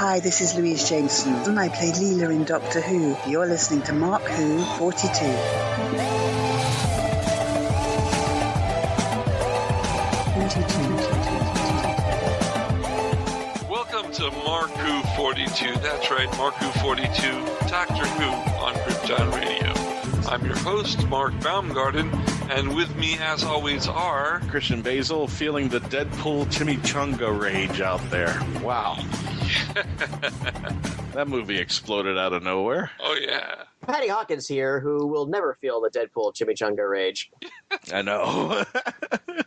Hi, this is Louise Jameson, and I play Leela in Doctor Who. You're listening to Mark Who 42. Welcome to Mark Who 42. That's right, Mark Who 42, Doctor Who on Krypton Radio. I'm your host, Mark-Baumgarten, and with me, as always, are... Christian-basel, feeling the Deadpool chimichanga rage out there. Wow. That movie exploded out of nowhere. Oh, yeah. Patty-hawkins here, who will never feel the Deadpool chimichanga rage. I know.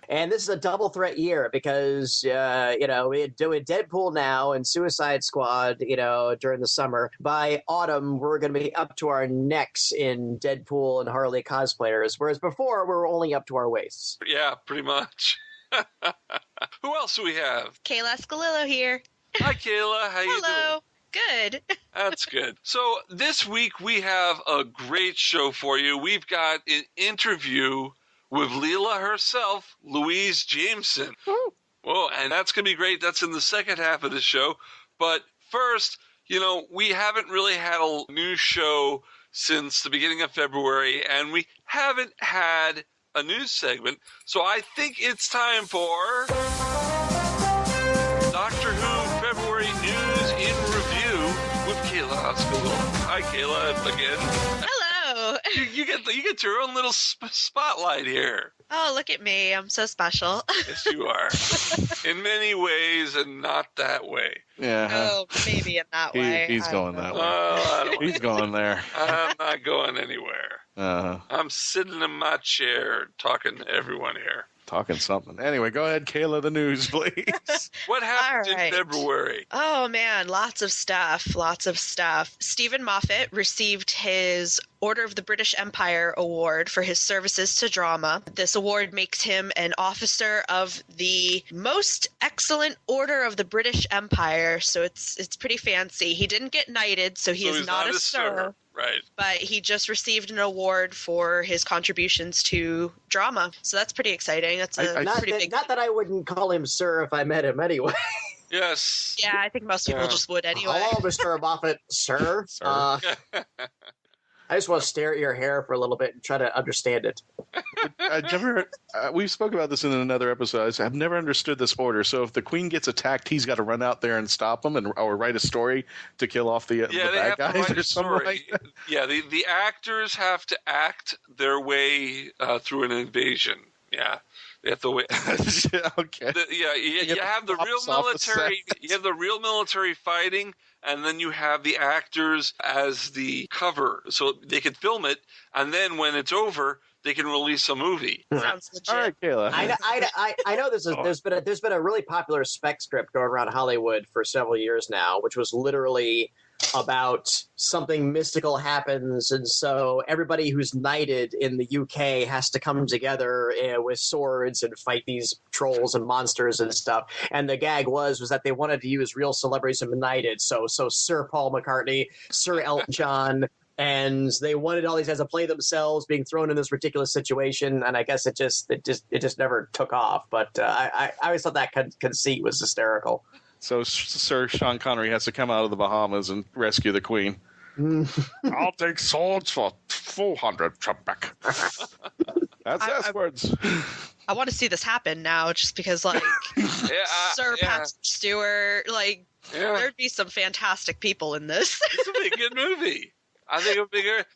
And this is a double threat year because, we do a Deadpool now and Suicide Squad, during the summer. By autumn, we're going to be up to our necks in Deadpool and Harley cosplayers, whereas before, we were only up to our waists. Yeah, pretty much. Who else do we have? Kayla-ascolillo here. Hi, Kayla. How you doing? Hello. Good. That's good. So this week we have a great show for you. We've got an interview with Leela herself, Louise Jameson. Whoa, and that's going to be great. That's in the second half of the show. But first, we haven't really had a news show since the beginning of February, and we haven't had a news segment. So I think it's time for Doctor Who February News in Review with Kayla-ascolillo. Hi, Kayla, again. Hello. You get your own little spotlight here. Oh, look at me. I'm so special. Yes, you are. In many ways, and not that way. Yeah. Oh, maybe in that way. He's going that way. He's going there. I'm not going anywhere. Uh-huh. I'm sitting in my chair talking to everyone here. Talking something. Anyway, go ahead, Kayla, the news, please. What happened in February? Oh, man, lots of stuff. Stephen Moffat received his Order of the British Empire Award for his services to drama. This award makes him an officer of the Most Excellent Order of the British Empire, so it's pretty fancy. He didn't get knighted, so he's not a sir. Right. But he just received an award for his contributions to drama. So that's pretty exciting. That's pretty big. Not that I wouldn't call him sir if I met him anyway. Yes. Yeah, I think most people just would anyway. Hello, Mr. Moffat, sir. I just want to stare at your hair for a little bit and try to understand it. We've spoken about this in another episode. I've never understood this order. So if the queen gets attacked, he's got to run out there and stop them or write a story to kill off the bad guys or something like that? Yeah, the actors have to act their way through an invasion. Yeah. They have to wait. Okay. You have the real military. You have the real military fighting, and then you have the actors as the cover, so they can film it, and then when it's over, they can release a movie. Sounds legit. All right, Kayla. I know there's been a really popular spec script going around Hollywood for several years now, which was literally about something mystical happens, and so everybody who's knighted in the UK has to come together with swords and fight these trolls and monsters and stuff. And the gag was that they wanted to use real celebrities and knighted, so Sir Paul McCartney, Sir Elton John, and they wanted all these guys to play themselves being thrown in this ridiculous situation. And I guess it just never took off. But I always thought that conceit was hysterical. So Sir Sean Connery has to come out of the Bahamas and rescue the Queen. I'll take swords for 400 Trebek. That's S-words. I want to see this happen now, just because, Sir Patrick Stewart, there'd be some fantastic people in this. This would be a good movie. I think it would be good.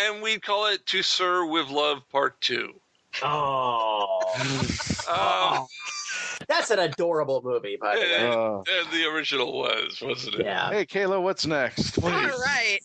And we'd call it To Sir With Love Part 2. Oh. That's an adorable movie, by the way. The original was, wasn't it? Yeah. Hey, Kayla, what's next? Please. All right.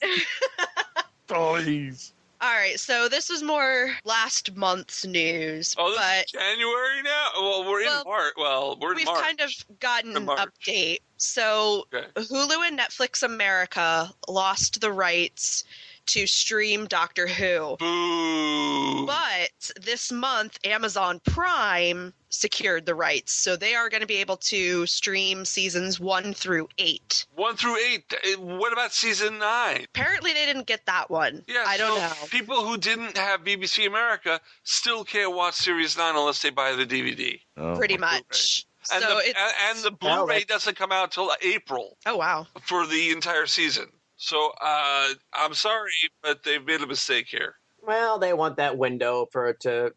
Please. All right, so this was more last month's news. Oh, this is January now? Well, we're in March. Well, we're in March. We've kind of gotten an update. So Hulu and Netflix America lost the rights to stream Doctor Who. Boo! But this month, Amazon Prime secured the rights, so they are going to be able to stream seasons 1 through 8. 1 through 8. What about season 9? Apparently, they didn't get that one. Yeah, I don't know. People who didn't have BBC America still can't watch series 9 unless they buy the DVD. Pretty much. And the Blu-ray doesn't come out till April. Oh, wow. For the entire season. So I'm sorry, but they've made a mistake here. Well, they want that window for it to,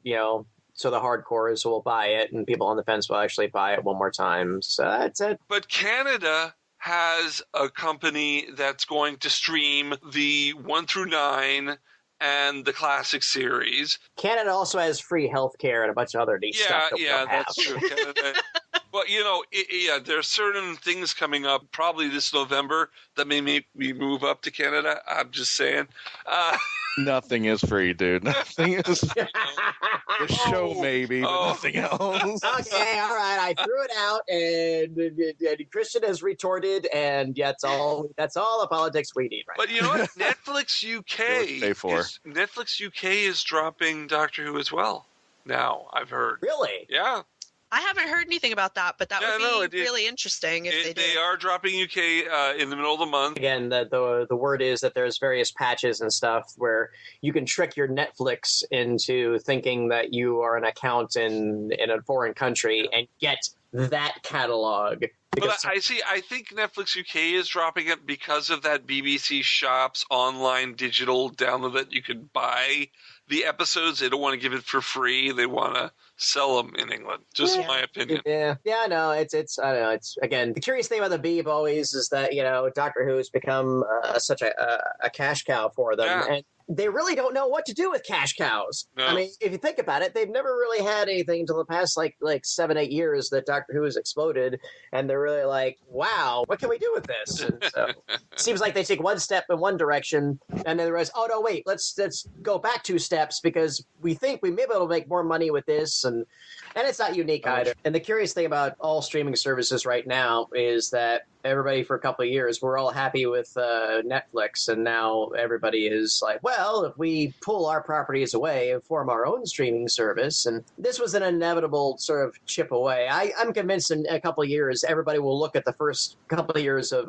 so the hardcores will buy it and people on the fence will actually buy it one more time. So that's it. But Canada has a company that's going to stream the 1 through 9 and the classic series. Canada also has free healthcare and a bunch of other neat stuff. That's true. Canada. But, there's certain things coming up probably this November that may make me move up to Canada. I'm just saying. Nothing is free, dude. Nothing is. The show maybe, but nothing else. Okay, all right. I threw it out, and Christian has retorted, and that's all the politics we need right now. But you know what? Netflix UK is dropping Doctor Who as well now, I've heard. Really? Yeah. I haven't heard anything about that, but that would be really interesting if they did. They are dropping UK in the middle of the month. Again, the word is that there's various patches and stuff where you can trick your Netflix into thinking that you are an account in a foreign country and get that catalog. But I think Netflix UK is dropping it because of that BBC Shops online digital download that you could buy the episodes. They don't want to give it for free. They want to sell them in England. Just my opinion. Yeah, no, it's I don't know. It's again the curious thing about the Beeb always is that Doctor Who has become such a cash cow for them, and they really don't know what to do with cash cows. No. I mean, if you think about it, they've never really had anything until the past like 7-8 years that Doctor Who has exploded, and they're really like, wow, what can we do with this? And so it seems like they take one step in one direction, and then they realize, oh no, wait, let's go back 2 steps because we think we may be able to make more money with this, and it's not unique either. And the curious thing about all streaming services right now is that everybody for a couple of years, we're all happy with Netflix, and now everybody is like, well, if we pull our properties away and form our own streaming service, and this was an inevitable sort of chip away. I'm convinced in a couple of years, everybody will look at the first couple of years of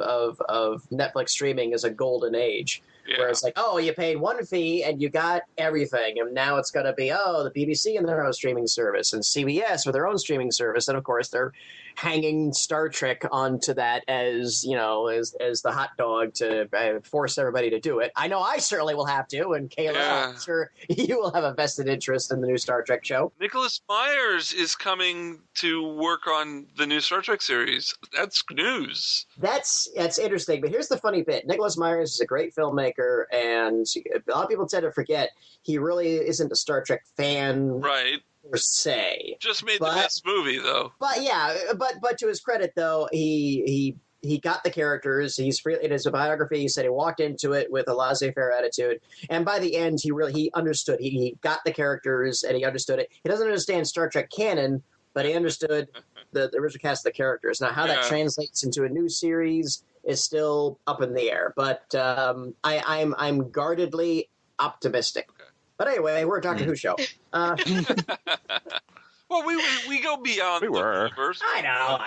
Netflix streaming as a golden age. Yeah. Where it's like, oh, you paid one fee and you got everything. And now it's going to be, the BBC and their own streaming service and CBS with their own streaming service. And, of course, they're hanging Star Trek onto that as the hot dog to force everybody to do it. I know I certainly will have to. And Kayla, I'm sure you will have a vested interest in the new Star Trek show. Nicholas Myers is coming to work on the new Star Trek series. That's news. That's interesting. But here's the funny bit. Nicholas Myers is a great filmmaker, and a lot of people tend to forget he really isn't a Star Trek fan. Right. Per se. Just made the best movie, though. But yeah, but to his credit, though, he got the characters. He's free in his biography. He said he walked into it with a laissez-faire attitude, and by the end, he understood. He got the characters and he understood it. He doesn't understand Star Trek canon, but he understood the original cast of the characters. Now, how that translates into a new series is still up in the air. But I'm guardedly optimistic. Okay. But anyway, we're a Doctor Who show. Well, we go beyond the universe. I know.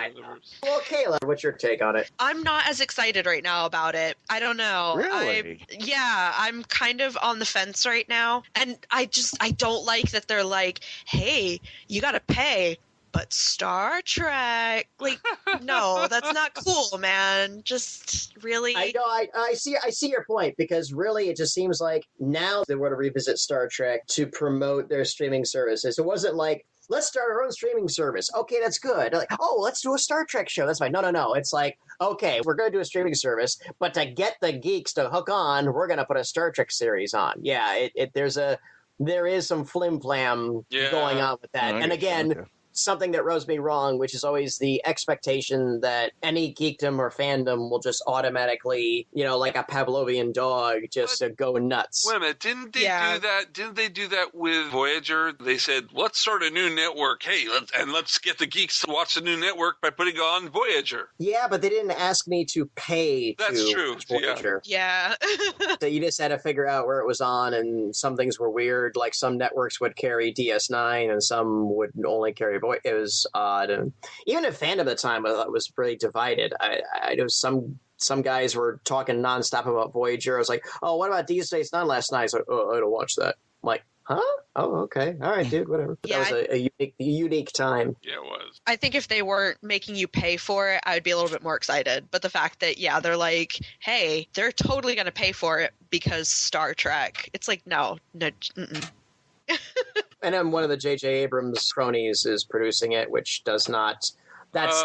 Well, Kayla, what's your take on it? I'm not as excited right now about it. I don't know. Really? I'm kind of on the fence right now. And I don't like that they're like, hey, you got to pay. But Star Trek, like, no, that's not cool, man. Just really. I know. I see your point, because really, it just seems like now they want to revisit Star Trek to promote their streaming services. It wasn't like, let's start our own streaming service. Okay, that's good. Like, oh, let's do a Star Trek show. That's fine. No. It's like, okay, we're going to do a streaming service, but to get the geeks to hook on, we're going to put a Star Trek series on. Yeah, there is some flim-flam going on with that. And again, something that rubs me wrong, which is always the expectation that any geekdom or fandom will just automatically, like a Pavlovian dog, just go nuts. Wait a minute, didn't they do that? Didn't they do that with Voyager? They said, let's start a new network. Hey, let's get the geeks to watch the new network by putting on Voyager. Yeah, but they didn't ask me to pay That's to true. watch Voyager. Yeah. So you just had to figure out where it was on, and some things were weird. Like some networks would carry DS9 and some would only carry Voyager. It was odd. And even in fandom at the time, I thought it was really divided. I know some guys were talking nonstop about Voyager. I was like, oh, what about Deep Space Nine last night? I was like, oh, I don't watch that. I'm like, Huh? Oh, okay. All right, dude. Whatever. Yeah, That was a unique time. Yeah, it was. I think if they weren't making you pay for it, I would be a little bit more excited. But the fact that, yeah, they're like, hey, they're totally going to pay for it because Star Trek. It's like, no. Mm-mm. And then one of the J.J. Abrams cronies is producing it, which does not. That's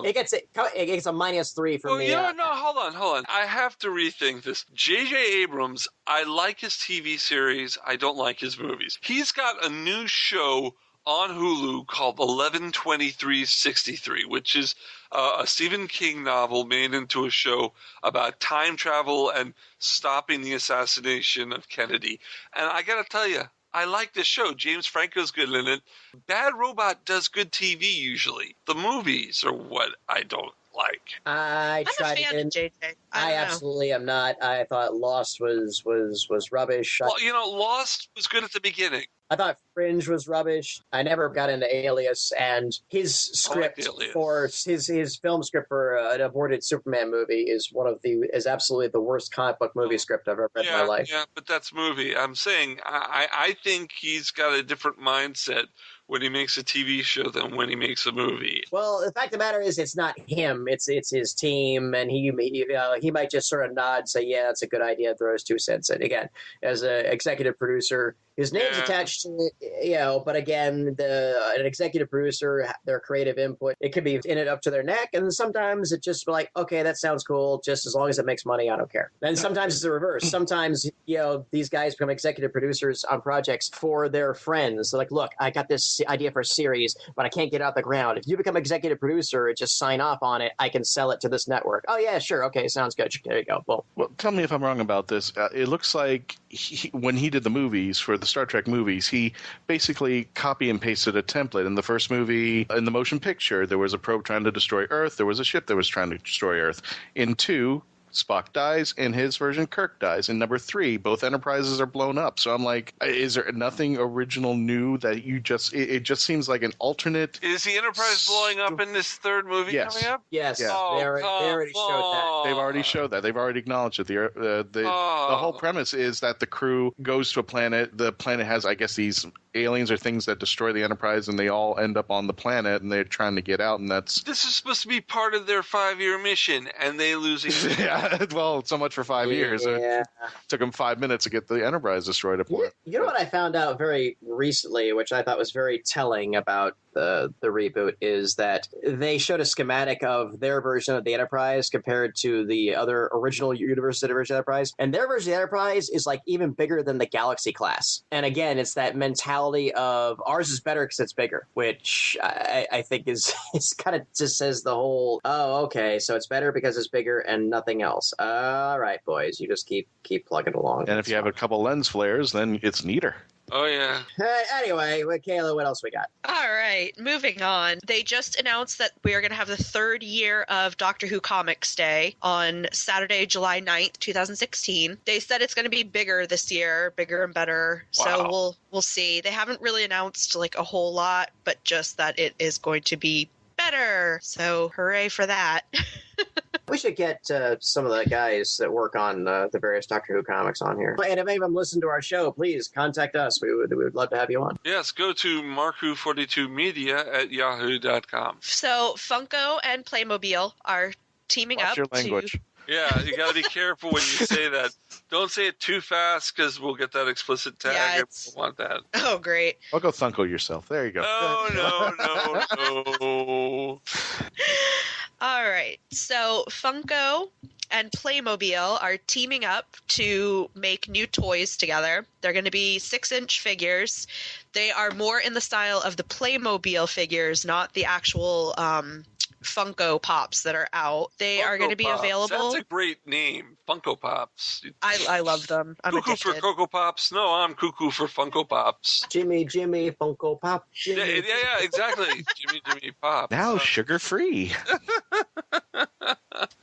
it gets a -3 for me. No, hold on. I have to rethink this. J.J. Abrams, I like his TV series. I don't like his movies. He's got a new show on Hulu called 11/23/63, which is a Stephen King novel made into a show about time travel and stopping the assassination of Kennedy. And I got to tell you, I like this show. James Franco's good in it. Bad Robot does good TV usually. The movies are what I don't like. I tried I'm a fan of JJ. I absolutely am not. I thought Lost was rubbish. Well, Lost was good at the beginning. I thought Fringe was rubbish. I never got into Alias, and his script for his film script for an aborted Superman movie is absolutely the worst comic book movie script I've ever read in my life. Yeah, but that's movie. I'm saying I think he's got a different mindset when he makes a TV show than when he makes a movie. Well, the fact of the matter is, it's not him; it's his team, and he might just sort of nod, and say, "Yeah, that's a good idea," throw his 2 cents in. Again, as an executive producer, his name's attached to it, but again, an executive producer, their creative input, it could be in it up to their neck, and sometimes it's just like, okay, that sounds cool, just as long as it makes money, I don't care. And sometimes it's the reverse. Sometimes, these guys become executive producers on projects for their friends. They're like, look, I got this idea for a series, but I can't get it off the ground. If you become executive producer and just sign off on it, I can sell it to this network. Oh, yeah, sure. Okay, sounds good. There you go. Boom. Well, tell me if I'm wrong about this. It looks like when he did the movies for the Star Trek movies, he basically copy and pasted a template. In the first movie, in the motion picture, there was a probe trying to destroy Earth. There was a ship that was trying to destroy Earth. In 2, Spock dies. In his version, Kirk dies. In number 3, both Enterprises are blown up. So I'm like, is there nothing original new that you just... It just seems like an alternate... Is the Enterprise blowing up in this third movie coming up? Yes. Yeah. They already showed that. They've already showed that. They've already acknowledged it. The whole premise is that the crew goes to a planet. The planet has, I guess, these aliens or things that destroy the Enterprise, and they all end up on the planet, and they're trying to get out, and that's... This is supposed to be part of their 5-year mission, and they losing... Yeah, well, so much for 5 years. Yeah. It took them 5 minutes to get the Enterprise destroyed. You know what I found out very recently, which I thought was very telling about the reboot, is that they showed a schematic of their version of the Enterprise compared to the other original version of the Enterprise, and their version of the Enterprise is like even bigger than the Galaxy class. And again, it's that mentality of ours is better because it's bigger, which I think is kind of just says the whole, oh, okay, so it's better because it's bigger and nothing else. All right, boys, you just keep plugging along. And if you have a couple lens flares, then it's neater. Oh, yeah. Anyway, Kayla, what else we got? All right, moving on. They just announced that we are going to have the 3rd year of Doctor Who Comics Day on Saturday, July 9th, 2016. They said it's going to be bigger this year, bigger and better. Wow. So we'll see. They haven't really announced like a whole lot, but just that it is going to be better. So hooray for that. We should get some of the guys that work on the various Doctor Who comics on here. And if any of them listen to our show, please contact us. We would love to have you on. Yes, go to markwho42media@yahoo.com. So Funko and Playmobil are teaming Watch up your language. Yeah, you got to be careful when you say that. Don't say it too fast because we'll get that explicit tag. Yeah, I don't want that. Oh, great. I'll go Funko yourself. There you go. No. All right. So Funko and Playmobil are teaming up to make new toys together. They're going to be 6-inch figures. They are more in the style of the Playmobil figures, not the actual Funko Pops that are out. They are going to be available. That's a great name, Funko Pops. I love them. I'm cuckoo addicted. for Cocoa Pops. No, I'm cuckoo for Funko Pops. Jimmy, Funko Pop. Jimmy. Yeah, exactly. Jimmy Pop. Now sugar-free.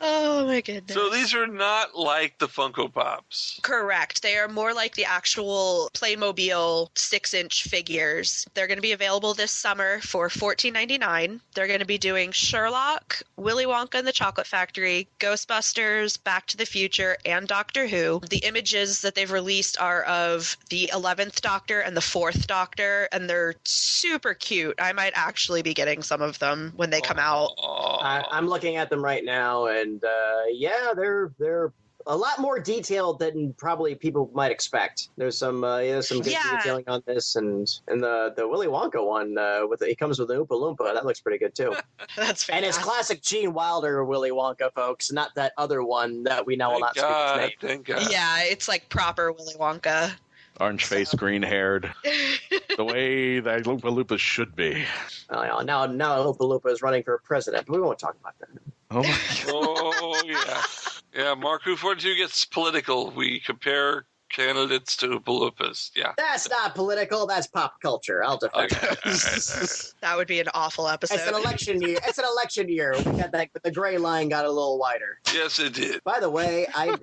Oh my goodness. So these are not like the Funko Pops. Correct. They are more like the actual Playmobil 6-inch figures. They're going to be available this summer for $14.99. They're going to be doing Sherlock, Willy Wonka and the Chocolate Factory, Ghostbusters, Back to the Future, and Doctor Who. The images that they've released are of the 11th Doctor and the 4th Doctor, and they're super cute. I might actually be getting some of them when they come out. I'm looking at them right now, and they're a lot more detailed than probably people might expect. There's some good detailing on this, and the Willy Wonka one it comes with an Oompa Loompa. That looks pretty good too. That's fantastic. And it's classic Gene Wilder Willy Wonka, folks, not that other one that we now will not speak his name. Thank God. Yeah, it's like proper Willy Wonka. Orange face, green haired. The way that Oompa Loompa should be. Now Oompa Loompa is running for president, but we won't talk about that. Oh my God. Oh, yeah. Yeah, Mark Who 42 gets political. We compare candidates to Oompa Loompas. Yeah. That's not political. That's pop culture. I'll defend that. That would be an awful episode. It's an election year. We got that. The gray line got a little wider. Yes, it did. By the way, I'm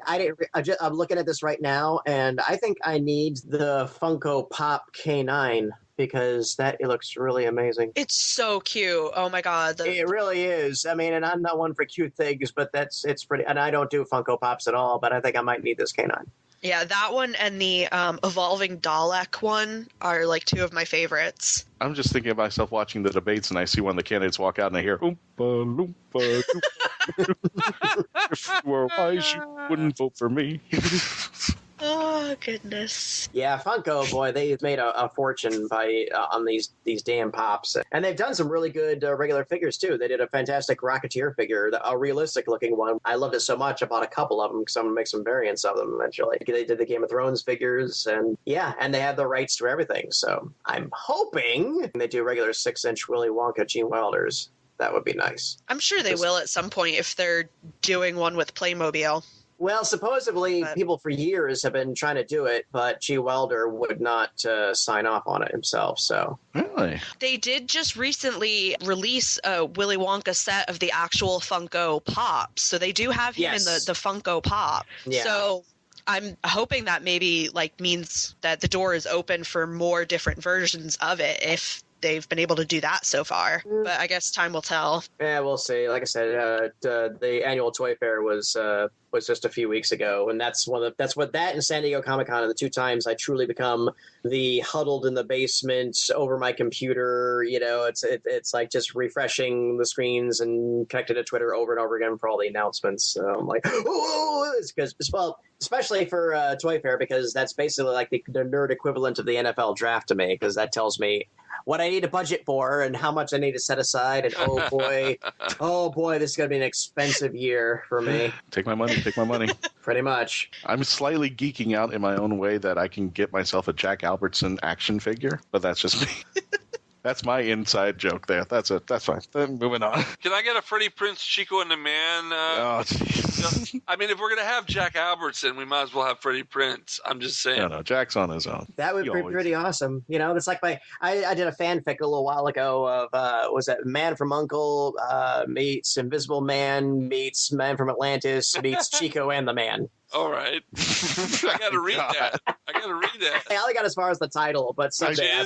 looking at this right now, and I think I need the Funko Pop K9 because it looks really amazing. It's so cute. Oh my God. It really is. I mean, and I'm not one for cute things, but it's pretty. And I don't do Funko Pops at all, but I think I might need this K9. Yeah, that one and the Evolving Dalek one are like two of my favorites. I'm just thinking of myself watching the debates, and I see one of the candidates walk out, and I hear, Oompa Loompa, Loompa. If you were wise, you wouldn't vote for me. Oh, goodness. Yeah, Funko, boy, they've made a fortune on these damn pops. And they've done some really good regular figures, too. They did a fantastic Rocketeer figure, a realistic-looking one. I loved it so much, I bought a couple of them because I'm going to make some variants of them eventually. They did the Game of Thrones figures, and they have the rights to everything. So I'm hoping they do regular 6-inch Willy Wonka Gene Wilders. That would be nice. I'm sure they will at some point if they're doing one with Playmobil. Well, supposedly people for years have been trying to do it, but G. Wilder would not sign off on it himself. So really, they did just recently release a Willy Wonka set of the actual Funko Pops, so they do have him in the Funko Pop. Yeah. So I'm hoping that maybe means that the door is open for more different versions of it if they've been able to do that so far. But I guess time will tell. Yeah, we'll see. Like I said, the annual toy fair was just a few weeks ago, and that's what and San Diego Comic-Con are the two times I truly become the huddled in the basement over my computer. It's like just refreshing the screens and connected to Twitter over and over again for all the announcements. So I'm like, oh, it's because especially for toy fair, because that's basically like the nerd equivalent of the NFL draft to me, because that tells me what I need to budget for and how much I need to set aside. And oh boy, this is going to be an expensive year for me. Take my money. Pretty much. I'm slightly geeking out in my own way that I can get myself a Jack Albertson action figure, but that's just me. That's my inside joke there. That's it. That's fine. Then moving on. Can I get a Freddie Prinze, Chico and the Man? Oh, jeez. I mean, if we're going to have Jack Albertson, we might as well have Freddie Prinze. I'm just saying. No, Jack's on his own. That would be pretty awesome. It's like I did a fanfic a little while ago of, was that Man from U.N.C.L.E. Meets Invisible Man meets Man from Atlantis meets Chico and the Man. All right. I got to read that. I only got as far as the title, but someday.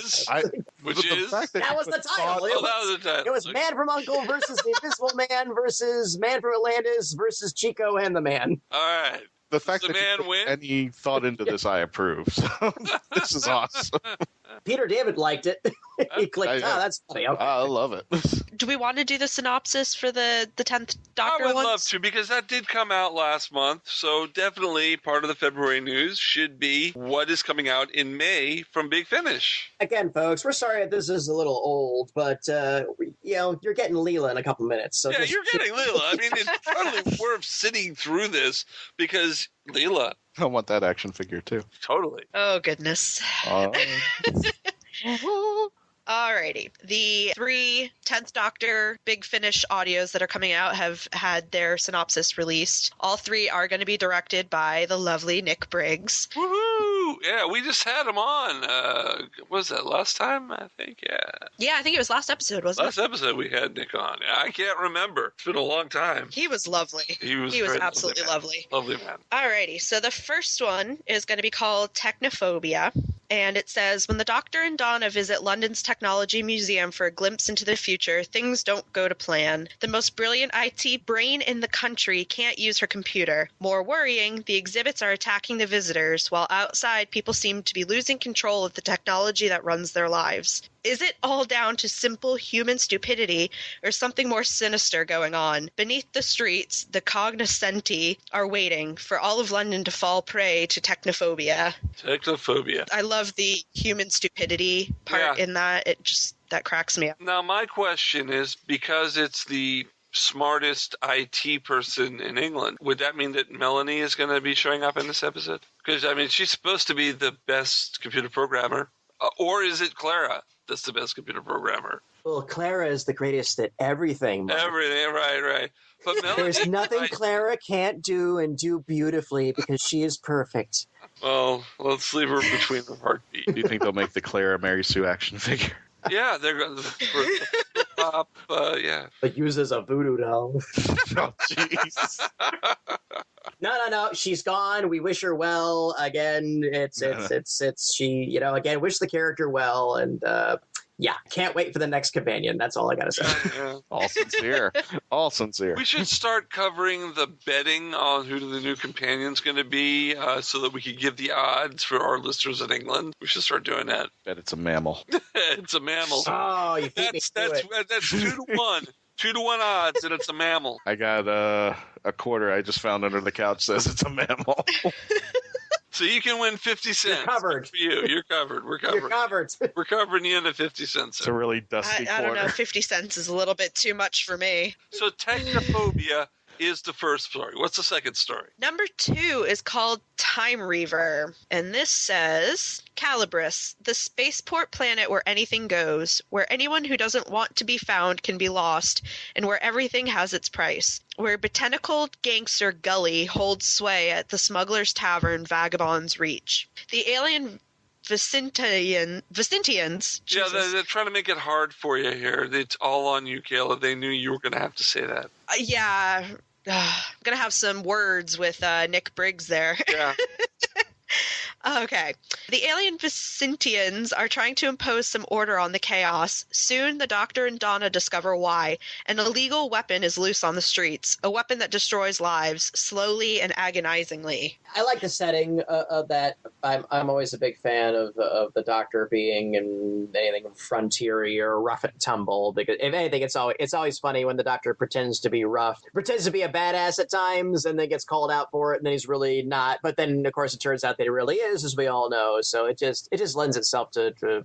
Which is? That was the title. It was Man from U.N.C.L.E. versus the Invisible Man versus Man from Atlantis versus Chico and the Man. All right. The fact that you put any thought into this, I approve. So this is awesome. Peter David liked it. He clicked, that's funny. Okay. I love it. Do we want to do the synopsis for the 10th Doctor I would love to, because that did come out last month. So definitely part of the February news should be what is coming out in May from Big Finish. Again, folks, we're sorry that this is a little old, but, you're getting Leela in a couple minutes. So you're getting Leela. I mean, it's totally worth sitting through this because Leela. I want that action figure, too. Totally. Oh, goodness. Alrighty. The 3 10th Doctor Big Finish audios that are coming out have had their synopsis released. All 3 are going to be directed by the lovely Nick Briggs. Woohoo! we just had him on. What was that, last time? I think, Yeah, I think it was last episode, wasn't it? Last episode we had Nick on. I can't remember. It's been a long time. He was lovely. He was absolutely lovely. Lovely man. Alrighty, so the first one is going to be called Technophobia. And it says, when the Doctor and Donna visit London's Technology Museum for a glimpse into the future, things don't go to plan. The most brilliant IT brain in the country can't use her computer. More worrying, the exhibits are attacking the visitors, while outside people seem to be losing control of the technology that runs their lives. Is it all down to simple human stupidity or something more sinister going on? Beneath the streets, the cognoscenti are waiting for all of London to fall prey to technophobia. Technophobia. I love the human stupidity part in that. That cracks me up. Now, my question is, because it's the smartest IT person in England, would that mean that Melanie is going to be showing up in this episode? Because, I mean, she's supposed to be the best computer programmer. Or is it Clara that's the best computer programmer? Well, Clara is the greatest at everything, Mark. Everything, right. But Melanie, there's nothing Clara can't do and do beautifully because she is perfect. Well, let's leave her between the heartbeat. Do you think they'll make the Clara Mary Sue action figure? Yeah, they're going to pop, But use as a voodoo doll. Oh, jeez. No. She's gone. We wish her well. Again, it's she, again, wish the character well. And, can't wait for the next companion. That's all I got to say. Yeah. All sincere. All sincere. We should start covering the betting on who the new companion's going to be so that we can give the odds for our listeners in England. We should start doing that. Bet it's a mammal. It's a mammal. Oh, you beat me to it. That's 2-1. 2-1 odds, and it's a mammal. I got a quarter I just found under the couch says it's a mammal. So you can win 50 cents. You're covered. For you. You're covered. We're covered. You're covered. We're covering you into 50 cents. It's a really dusty quarter. I don't know. 50 cents is a little bit too much for me. So Technophobia is the first story. What's the second story? Number 2 is called Time Reaver. And this says, Calibris, the spaceport planet where anything goes, where anyone who doesn't want to be found can be lost, and where everything has its price. Where botanical gangster Gully holds sway at the smuggler's tavern Vagabond's Reach. The alien Vicentians. Yeah, they're trying to make it hard for you here. It's all on you, Kayla. They knew you were going to have to say that. I'm going to have some words with Nick Briggs there. Yeah. Okay. The alien Vicentians are trying to impose some order on the chaos. Soon, the Doctor and Donna discover why. An illegal weapon is loose on the streets. A weapon that destroys lives, slowly and agonizingly. I like the setting of that. I'm always a big fan of the Doctor being in anything frontier or rough and tumble. Because if anything, it's always funny when the Doctor pretends to be rough, pretends to be a badass at times, and then gets called out for it, and then he's really not. But then, of course, it turns out that he really is, as we all know. So it just lends itself to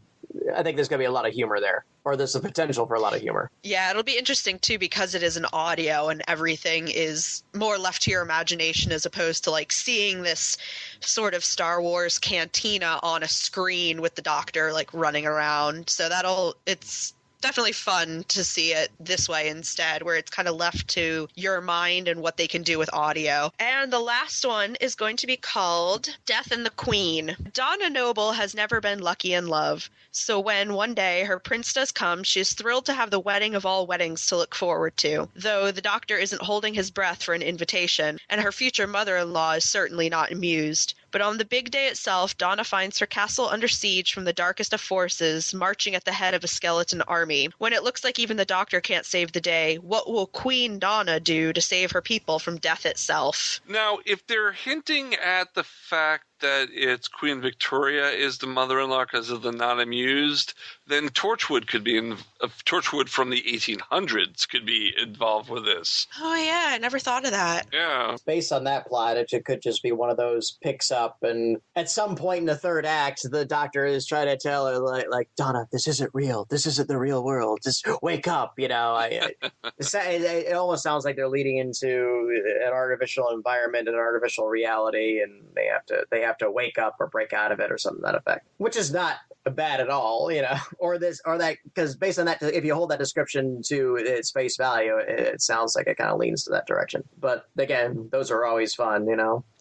I think there's going to be a lot of humor there, or there's the potential for a lot of humor. Yeah, it'll be interesting too because it is an audio and everything is more left to your imagination as opposed to like seeing this sort of Star Wars cantina on a screen with the Doctor like running around. So it's definitely fun to see it this way instead, where it's kind of left to your mind and what they can do with audio. And the last one is going to be called Death and the Queen. Donna Noble has never been lucky in love. So when one day her prince does come, she's thrilled to have the wedding of all weddings to look forward to, though the Doctor isn't holding his breath for an invitation, and her future mother-in-law is certainly not amused. But on the big day itself, Donna finds her castle under siege from the darkest of forces, marching at the head of a skeleton army. When it looks like even the Doctor can't save the day, what will Queen Donna do to save her people from death itself? Now, if they're hinting at the fact that it's Queen Victoria is the mother-in-law because of the not amused, then Torchwood Torchwood from the 1800s could be involved with this. Oh yeah, I never thought of that. Yeah. Based on that plot, it could just be one of those picks up, and at some point in the third act, the Doctor is trying to tell her, like Donna, this isn't real. This isn't the real world. Just wake up, It almost sounds like they're leading into an artificial environment and an artificial reality, and they have to wake up or break out of it or something to that effect, which is not bad at all, or that, because based on that, if you hold that description to its face value, it sounds like it kind of leans to that direction. But again, those are always fun,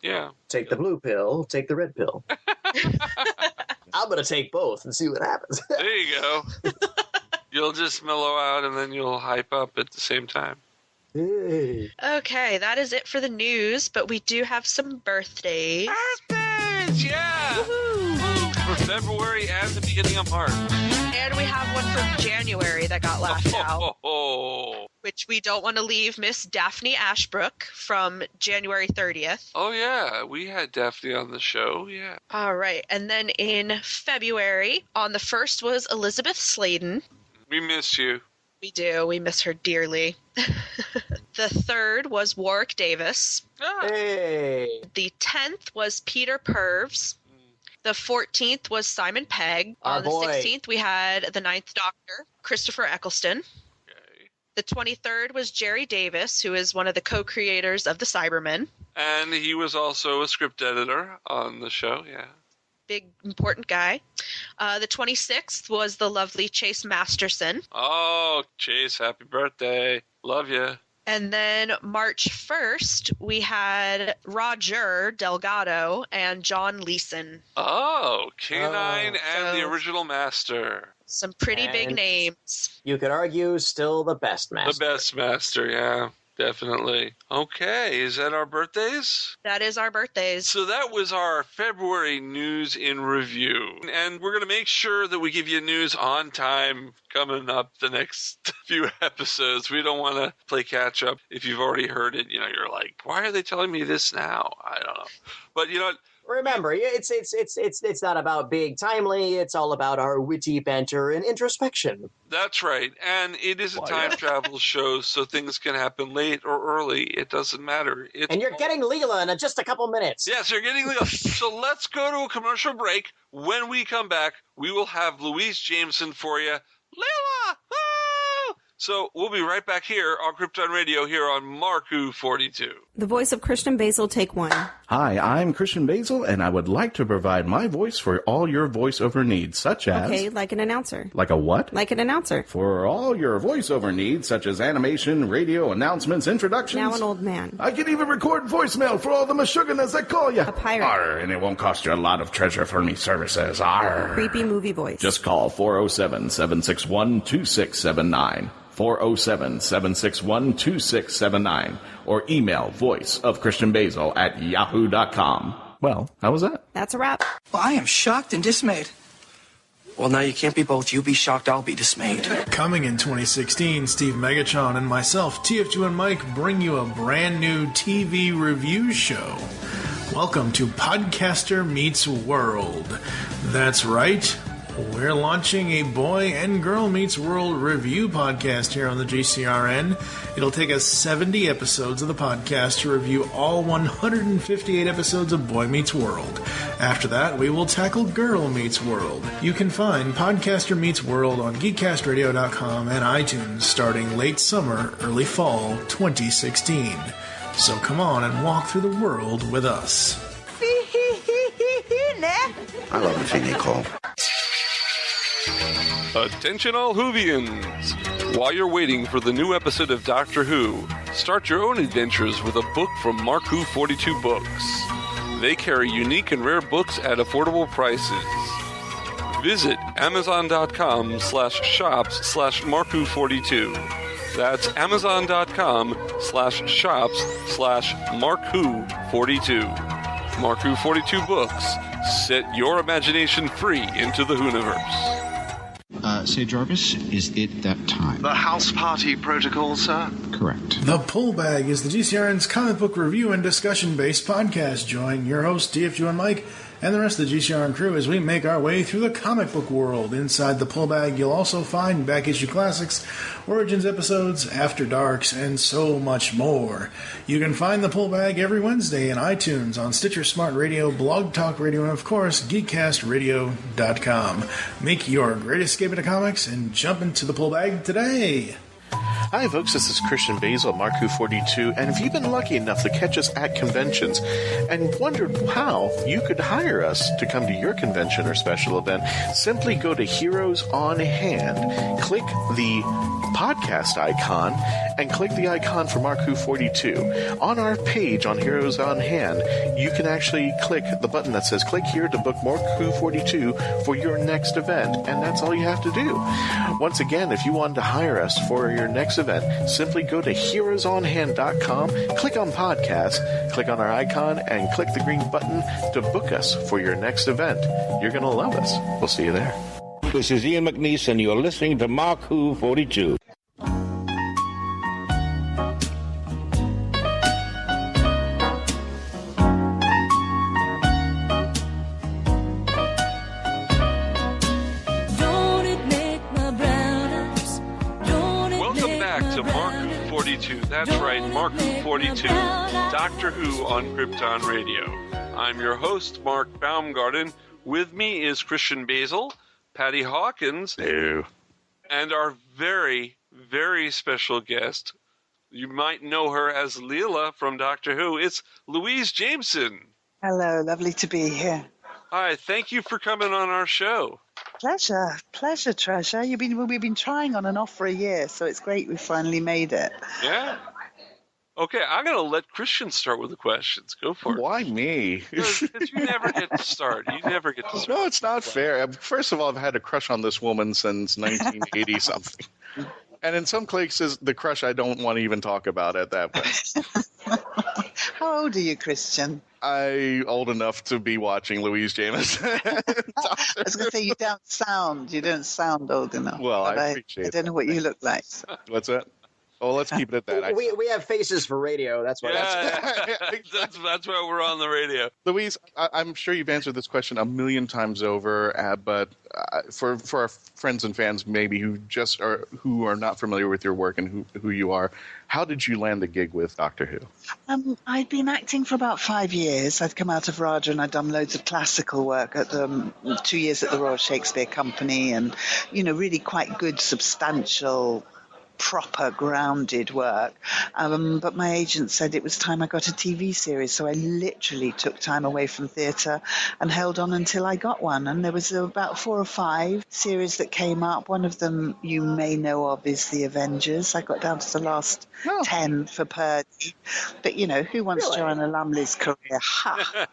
Yeah. Take the blue pill, take the red pill. I'm going to take both and see what happens. There you go. You'll just mellow out and then you'll hype up at the same time. Hey. Okay, that is it for the news, but we do have some birthdays. Birthdays! Yeah! Woohoo! For February and the beginning of March. And we have one from January that got left out, Oh. which we don't want to leave Miss Daphne Ashbrook from January 30th. Oh, yeah. We had Daphne on the show. Yeah. All right. And then in February, on the 1st was Elizabeth Sladen. We miss you. We do. We miss her dearly. The 3rd was Warwick Davis. Ah. Hey. The 10th was Peter Purves. The 14th was Simon Pegg. Our On the boy. 16th, we had the 9th Doctor, Christopher Eccleston. Okay. The 23rd was Jerry Davis, who is one of the co-creators of the Cybermen. And he was also a script editor on the show. Yeah. Big, important guy. The 26th was the lovely Chase Masterson. Oh, Chase, happy birthday. Love you. And then March 1st, we had Roger Delgado and John Leeson. Oh, K9 and so- the original master. Some pretty big And- names. You could argue still the best master. The best master, yeah. Definitely. Okay, is that our birthdays? That is our birthdays. So that was our February news in review. And we're going to make sure that we give you news on time coming up the next few episodes. We don't want to play catch up. If you've already heard it, you're like, why are they telling me this now? I don't know. But you know what? Remember, it's not about being timely. It's all about our witty banter and introspection. That's right. And it is a time travel show, so things can happen late or early. It doesn't matter. And you're getting Leela in just a couple minutes. Yes, you're getting Leela. So let's go to a commercial break. When we come back, we will have Louise Jameson for you. Leela! Woo! So we'll be right back here on Krypton Radio here on Marku 42. The voice of Christian-basel, take 1. Hi, I'm Christian-basel, and I would like to provide my voice for all your voiceover needs, such as... Okay, like an announcer. Like a what? Like an announcer. For all your voiceover needs, such as animation, radio, announcements, introductions... Now an old man. I can even record voicemail for all the Meshuggahs that call you. A pirate. Arr, and it won't cost you a lot of treasure for me services. Arr. Creepy movie voice. Just call 407-761-2679. 407-761-2679. Or email voiceofchristianbasel@yahoo.com. Well, how was that? That's a wrap. Well, I am shocked and dismayed. Well, now you can't be both. You be shocked, I'll be dismayed. Coming in 2016, Steve Megatron and myself, TF2 and Mike, bring you a brand new TV review show. Welcome to Podcaster Meets World. That's right. We're launching a Boy and Girl Meets World review podcast here on the GCRN. It'll take us 70 episodes of the podcast to review all 158 episodes of Boy Meets World. After that, we will tackle Girl Meets World. You can find Podcaster Meets World on geekcastradio.com and iTunes starting late summer, early fall 2016. So come on and walk through the world with us. I love the thing they call. Attention all Whovians! While you're waiting for the new episode of Doctor Who, start your own adventures with a book from Marku 42 Books. They carry unique and rare books at affordable prices. Visit amazon.com/shops/Marku42. That's amazon.com/shops/Marku42. Marku 42 Books. Set your imagination free into the Whoniverse. Say, Jarvis, is it that time? The house party protocol, sir? Correct. The Pull Bag is the GCRN's comic book review and discussion-based podcast. Join your hosts, TF2 and Mike, and the rest of the GCRN crew as we make our way through the comic book world. Inside the Pull Bag, you'll also find back-issue classics, Origins episodes, After Darks, and so much more. You can find the Pull Bag every Wednesday in iTunes, on Stitcher Smart Radio, Blog Talk Radio, and of course, geekcastradio.com. Make your great escape into comics and jump into the Pull Bag today. Hi, folks. This is Christian-basel, mark-baumgarten, and if you've been lucky enough to catch us at conventions and wondered how you could hire us to come to your convention or special event, simply go to Heroes on Hand, click the podcast icon, and click the icon for mark-baumgarten. On our page on Heroes on Hand, you can actually click the button that says click here to book mark-baumgarten for your next event, and that's all you have to do. Once again, if you want to hire us for your next event, simply go to heroesonhand.com, click on podcast, click on our icon, and click the green button to book us for your next event. You're going to love us. We'll see you there. This is Ian McNeice, and you're listening to Mark Who 42. That's right, Mark Who 42, Doctor Who on Krypton Radio. I'm your host, Mark Baumgarten. With me is Christian-basel, Patty-hawkins, and our very, very special guest. You might know her as Leela from Doctor Who. It's Louise Jameson. Hello, lovely to be here. Hi, thank you for coming on our show. Pleasure, treasure. We've been trying on and off for a year, so it's great we finally made it. Yeah. Okay, I'm going to let Christian start with the questions. Go for it. Why me? Because you never get to start. No, it's not fair. First of all, I've had a crush on this woman since 1980-something. And in some cases, the crush I don't want to even talk about at that point. How old are you, Christian? I'm old enough to be watching Louise Jameson. I was going to say, you don't sound old enough. Well, I appreciate it. I don't know what you look like. So. What's that? Oh, let's keep it at that. We have faces for radio. That's why. That's why we're on the radio. Louise, I'm sure you've answered this question a million times over, but for our friends and fans maybe who are not familiar with your work and who you are, how did you land the gig with Doctor Who? I'd been acting for about 5 years. I'd come out of RADA and I'd done loads of classical work at 2 years at the Royal Shakespeare Company, and really quite good, substantial, proper, grounded work. But my agent said it was time I got a TV series, so I literally took time away from theatre and held on until I got one. And there was about 4 or 5 series that came up. One of them you may know of is The Avengers. I got down to the last 10 for Purdy. But, who wants Joanna Lumley's career? Ha!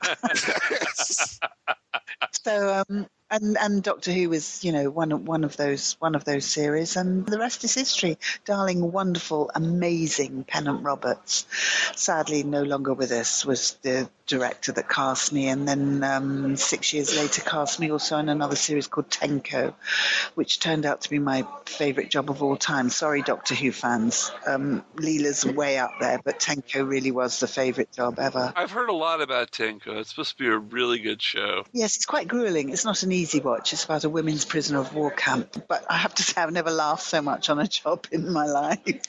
So, and Doctor Who was, one of those series, and the rest is history. Darling, wonderful, amazing Pennant Roberts, sadly no longer with us, was the director that cast me, and then 6 years later cast me also in another series called Tenko, which turned out to be my favourite job of all time. Sorry, Doctor Who fans. Leela's way up there, but Tenko really was the favourite job ever. I've heard a lot about Tenko. It's supposed to be a really good show. Yes, it's quite grueling. It's not an easy watch. It's about a women's prisoner of war camp. But I have to say, I've never laughed so much on a job in my life.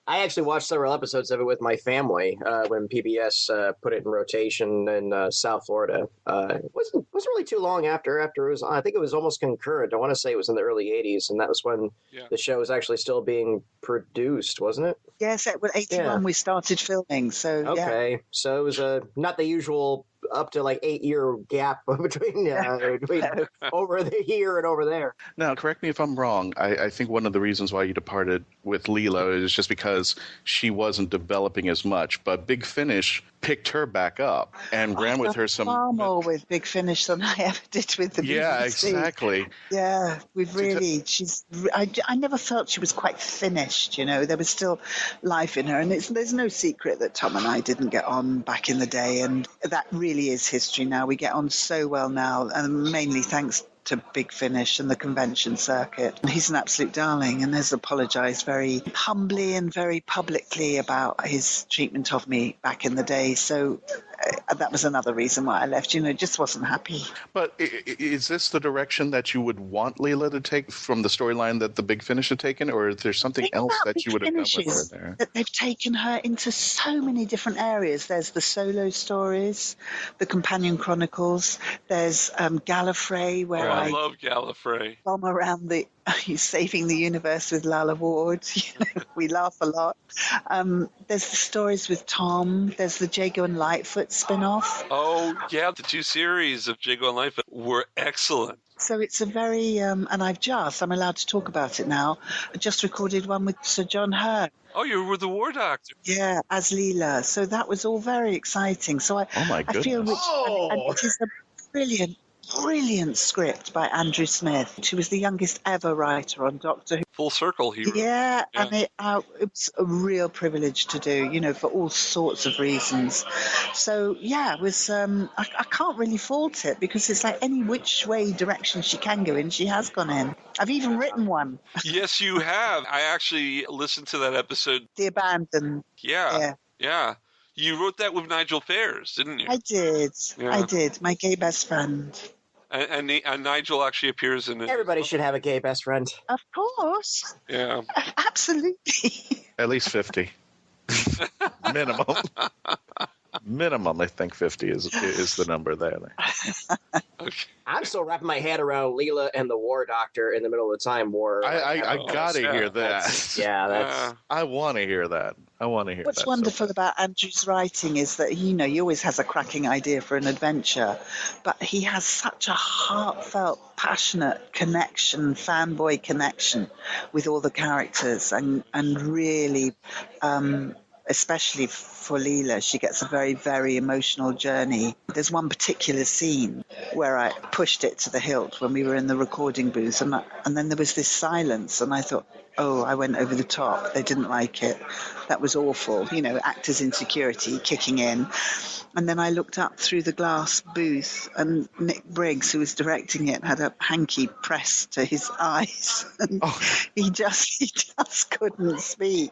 I actually watched several episodes of it with my family when PBS put it in rotation in South Florida. It wasn't really too long after it was on. I think it was almost concurrent. I want to say it was in the early 80s, and that was when the show was actually still being produced, wasn't it? Yes, at 81 we started filming. So okay, so it was not the usual up to 8-year gap between over here and over there. Now, correct me if I'm wrong. I think one of the reasons why you departed with Leela is just because she wasn't developing as much, but Big Finish picked her back up and ran with her some far more with Big Finish than I ever did with the BBC. Yeah, exactly. Yeah, we've really. I never felt she was quite finished. There was still life in her, and there's no secret that Tom and I didn't get on back in the day, and that really is history now. We get on so well now, and mainly thanks to Big Finish and the convention circuit. He's an absolute darling and has apologised very humbly and very publicly about his treatment of me back in the day. So that was another reason why I left. Just wasn't happy. But is this the direction that you would want Leela to take from the storyline that the Big Finish had taken, or is there something else that you would have done with her there? That they've taken her into so many different areas. There's the solo stories, the Companion Chronicles. There's Gallifrey, where I love Gallifrey. Bomb around the He's saving the universe with Lalla Ward. We laugh a lot. There's the stories with Tom. There's the Jago and Lightfoot spin-off. Oh, yeah, the 2 series of Jago and Lightfoot were excellent. So it's a very, and I'm allowed to talk about it now, I just recorded one with Sir John Hurt. Oh, you were the War Doctor. Yeah, as Leela. So that was all very exciting. So I feel and it is a brilliant script by Andrew Smith, who was the youngest ever writer on Doctor Who. Full circle hero. Yeah, and it was a real privilege to do, for all sorts of reasons. So, yeah, it was, I can't really fault it because it's like any which way direction she can go in, she has gone in. I've even written one. Yes, you have. I actually listened to that episode. The Abandoned. Yeah. You wrote that with Nigel Fairs, didn't you? I did. Yeah. I did. My gay best friend. And Nigel actually appears in it. Everybody should have a gay best friend. Of course. Yeah. Absolutely. At least 50. Minimum, I think 50 is the number there. Okay. I'm still wrapping my head around Leela and the War Doctor in the middle of the Time War. I gotta hear that. I want to hear that. What's wonderful about Andrew's writing is that he always has a cracking idea for an adventure, but he has such a heartfelt, passionate connection, fanboy connection with all the characters, and really, especially for Leela, she gets a very, very emotional journey. There's one particular scene where I pushed it to the hilt when we were in the recording booth, and then there was this silence, and I thought, oh, I went over the top. They didn't like it. That was awful. Actors' insecurity kicking in. And then I looked up through the glass booth, and Nick Briggs, who was directing it, had a hanky pressed to his eyes. And he just couldn't speak.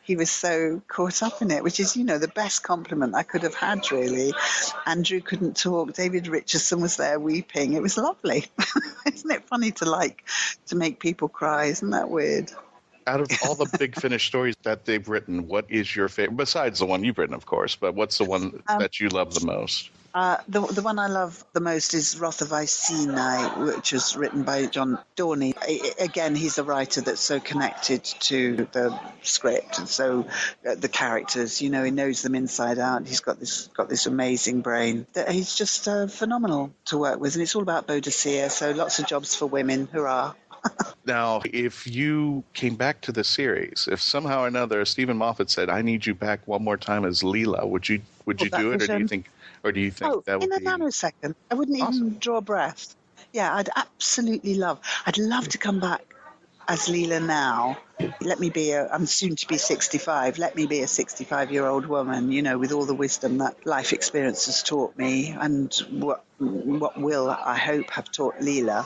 He was so caught up in it, which is, the best compliment I could have had, really. Andrew couldn't talk. David Richardson was there weeping. It was lovely. Isn't it funny to make people cry? Isn't that weird? Out of all the Big Finish stories that they've written, what is your favorite? Besides the one you've written, of course, but what's the one that you love the most? The one I love the most is Wrath of Iceni, which was written by John Dorney. Again, he's a writer that's so connected to the script, and so the characters, he knows them inside out. He's got this amazing brain. He's just phenomenal to work with, and it's all about Boadicea, so lots of jobs for women. Hurrah. Now, if you came back to the series, if somehow or another Stephen Moffat said, "I need you back one more time as Leela," would you do it, or do you think that would be in a nanosecond? I wouldn't even draw a breath. Yeah, I'd love to come back as Leela now. I'm soon to be 65. Let me be a 65-year-old woman, with all the wisdom that life experience has taught me, and what will, I hope, have taught Leela,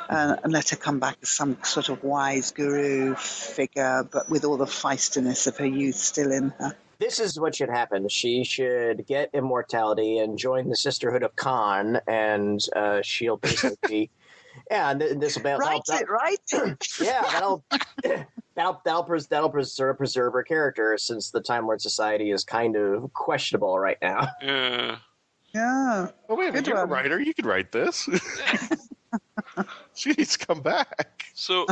and let her come back as some sort of wise guru figure, but with all the feistiness of her youth still in her. This is what should happen. She should get immortality and join the Sisterhood of Khan, and she'll basically... Yeah, and this will write it. Yeah, that'll preserve her character, since the Time Lord Society is kind of questionable right now. Yeah. Yeah. Oh wait a minute, you're a writer. You could write this. She needs to come back. So,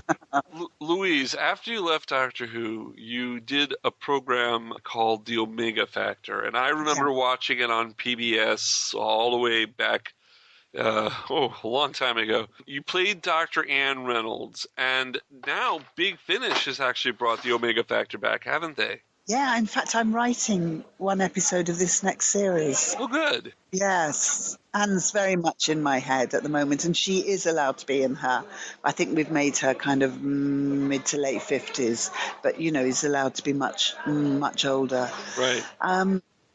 Louise, after you left Doctor Who, you did a program called The Omega Factor, and I remember watching it on PBS all the way back. A long time ago. You played Dr. Ann Reynolds, and now Big Finish has actually brought the Omega Factor back, haven't they? Yeah, in fact, I'm writing one episode of this next series. Oh, good. Yes. Anne's very much in my head at the moment, and she is allowed to be in her. I think we've made her kind of mid to late 50s, but, is allowed to be much, much older. Right.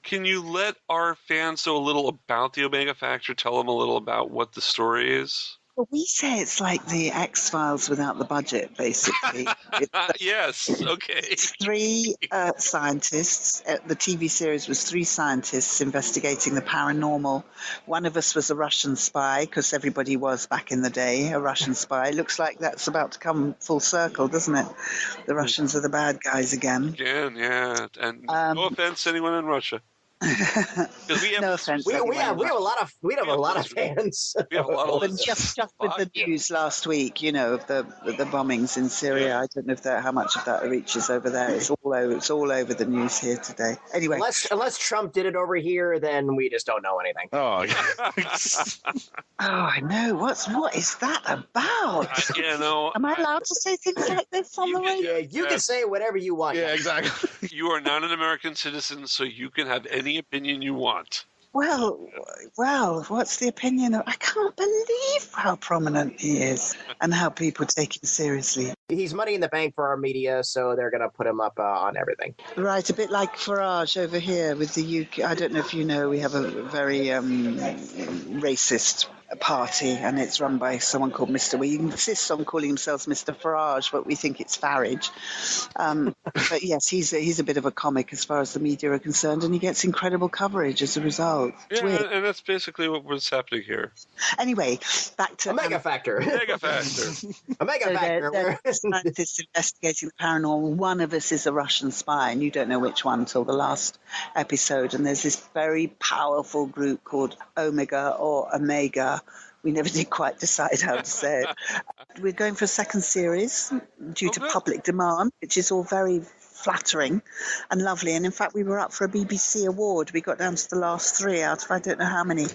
Can you let our fans know a little about the Omega Factor? Tell them a little about what the story is? Well, we say it's like the X-Files without the budget, basically. Yes, okay. 3 scientists. The TV series was 3 scientists investigating the paranormal. One of us was a Russian spy, because everybody was back in the day a Russian spy. Looks like that's about to come full circle, doesn't it? The Russians are the bad guys again. Again, yeah. And no offense to anyone in Russia. Because we have No offense. We have a lot of fans. We have a lot of But listeners. just with the news last week, of the bombings in Syria, I don't know how much of that reaches over there. It's all over the news here today. Anyway, unless Trump did it over here, then we just don't know anything. Oh, I know. What is that about? Am I allowed to say things like this on the radio? Yeah, you can say whatever you want. Yeah, exactly. You are not an American citizen, so you can have any opinion you want. Well, what's the opinion of? I can't believe how prominent he is and how people take him seriously. He's money in the bank for our media, so they're going to put him up on everything. Right, a bit like Farage over here with the UK. I don't know if you know, we have a very racist party, and it's run by someone called Mr. We insist on calling themselves Mr. Farage, but we think it's Farage. But yes, he's a bit of a comic as far as the media are concerned, and he gets incredible coverage as a result. Yeah, and that's basically what's happening here. Anyway, back to a mega factor. Mega factor. A mega factor. They're scientists investigating the paranormal. One of us is a Russian spy, and you don't know which one until the last episode. And there's this very powerful group called Omega or Omega. We never did quite decide how to say it. We're going for a second series due to public demand, which is all very flattering and lovely. And in fact, we were up for a BBC award. We got down to the last 3 out of I don't know how many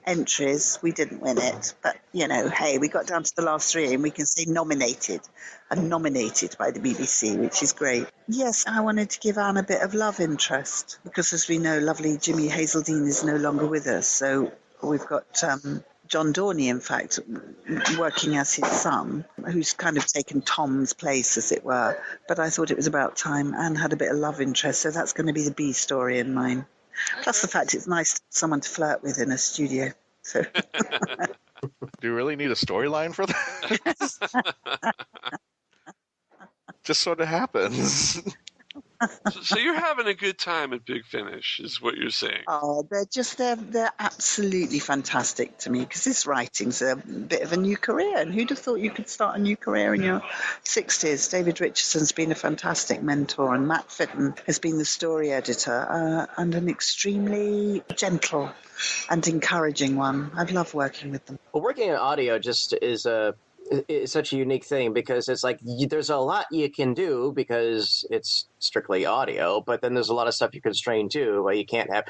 entries. We didn't win it, but hey, we got down to the last 3, and we can say nominated by the BBC, which is great. Yes, I wanted to give Anne a bit of love interest because, as we know, lovely Jimmy Hazeldine is no longer with us. So we've got John Dorney, in fact, working as his son, who's kind of taken Tom's place, as it were. But I thought it was about time. Anne had a bit of love interest, so that's going to be the B story in mine. Plus the fact it's nice to have someone to flirt with in a studio. So. Do you really need a storyline for that? Just sort of happens. So you're having a good time at Big Finish, is what you're saying. Oh, they're absolutely fantastic to me, because this writing's a bit of a new career, and who'd have thought you could start a new career in your 60s? David Richardson's been a fantastic mentor, and Matt Fitton has been the story editor, and an extremely gentle and encouraging one. I've loved working with them. Well, working in audio just is such a unique thing, because it's like there's a lot you can do because it's strictly audio, but then there's a lot of stuff you constrain too. Well, you can't have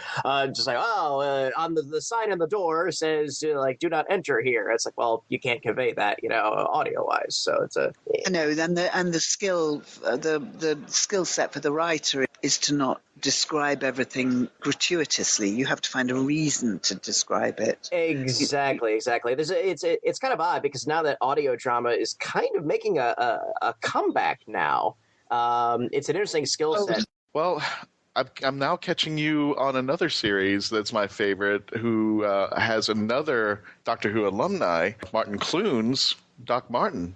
just like on the sign on the door says like do not enter here. It's like, well, you can't convey that audio wise. So it's the skill set for the writer is to not describe everything gratuitously. You have to find a reason to describe it. Exactly. It's kind of odd, because now that audio drama is kind of making a comeback now. It's an interesting skill set. Well, I'm now catching you on another series that's my favorite, who has another Doctor Who alumni, Martin Clunes, Doc Martin.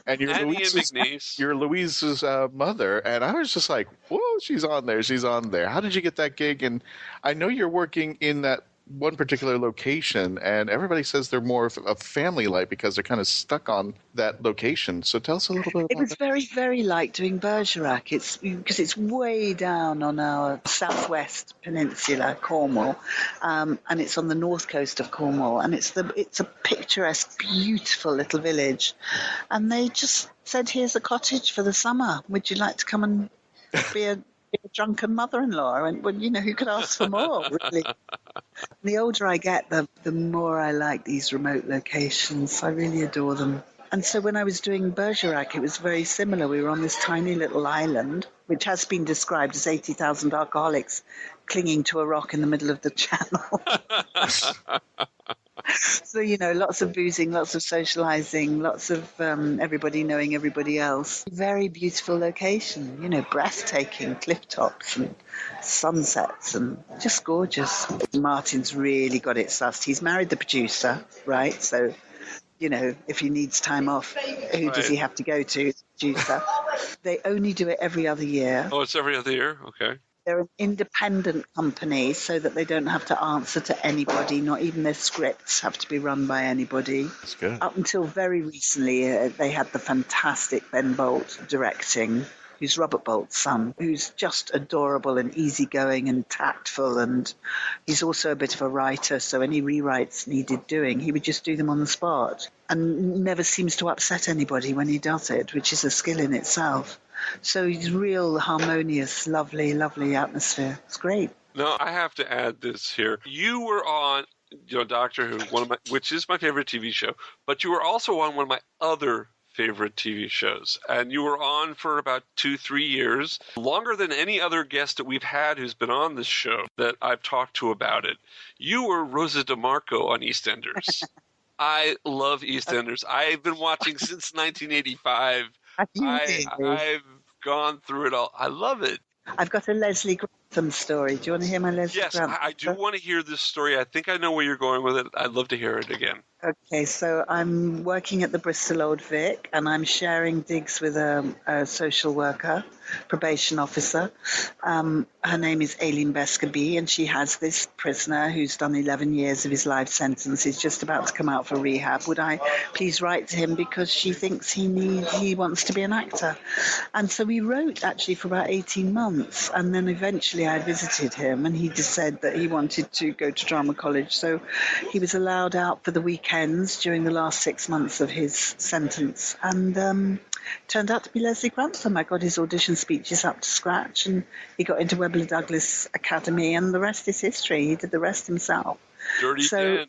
And you're Louise's mother, and I was just like, whoa, she's on there. How did you get that gig? And I know you're working in that one particular location, and everybody says they're more of a family like because they're kind of stuck on that location. So tell us a little bit about It was very, very like doing Bergerac. It's because it's way down on our southwest peninsula, Cornwall, and it's on the north coast of Cornwall, and it's a picturesque, beautiful little village. And they just said, here's a cottage for the summer. Would you like to come and be a drunken mother-in-law? I went, well, who could ask for more, really? The older I get, the more I like these remote locations. I really adore them. And so when I was doing Bergerac, it was very similar. We were on this tiny little island, which has been described as 80,000 alcoholics clinging to a rock in the middle of the channel. So, lots of boozing, lots of socializing, lots of everybody knowing everybody else. Very beautiful location, breathtaking cliff tops and sunsets and just gorgeous. Martin's really got it sussed. He's married the producer, right? So, if he needs time off, who does he have to go to? The producer. They only do it every other year. Oh, it's every other year? Okay. They're an independent company, so that they don't have to answer to anybody. Not even their scripts have to be run by anybody. That's good. Up until very recently, they had the fantastic Ben Bolt directing, who's Robert Bolt's son, who's just adorable and easygoing and tactful, and he's also a bit of a writer, so any rewrites needed doing, he would just do them on the spot, and never seems to upset anybody when he does it, which is a skill in itself. So he's real harmonious, lovely, lovely atmosphere. It's great. No, I have to add this here. You were on, Doctor Who, which is my favorite TV show, but you were also on one of my other favorite TV shows, and you were on for about 2-3 years, longer than any other guest that we've had who's been on this show that I've talked to about it. You were rosa-di-marco on EastEnders. I love EastEnders. I've been watching since 1985. I've gone through it all. I love it. I've got a Leslie Grantham story. Do you want to hear my Leslie Grantham? Yes, I do want to hear this story. I think I know where you're going with it. I'd love to hear it again. Okay, so I'm working at the Bristol Old Vic, and I'm sharing digs with a social worker, probation officer. Her name is Aileen Beskerby, and she has this prisoner who's done 11 years of his life sentence. He's just about to come out for rehab. Would I please write to him because she thinks he wants to be an actor? And so we wrote actually for about 18 months, and then eventually I visited him, and he just said that he wanted to go to drama college. So he was allowed out for the weekends during the last 6 months of his sentence, and turned out to be Leslie Grantham. I got his audition speeches up to scratch, and he got into Webber Douglas Academy, and the rest is history. He did the rest himself. Dirty Dan.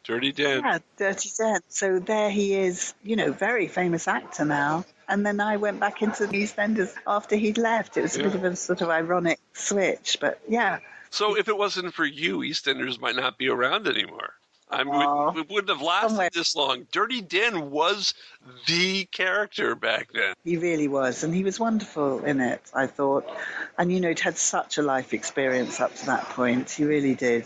Yeah, Dirty Dan. So there he is, very famous actor now. And then I went back into the EastEnders after he'd left. It was a bit of a sort of ironic switch, but yeah. So if it wasn't for you, EastEnders might not be around anymore. We wouldn't have lasted this long. Dirty Dan was the character back then. He really was, and he was wonderful in it, I thought. And, he'd had such a life experience up to that point. He really did.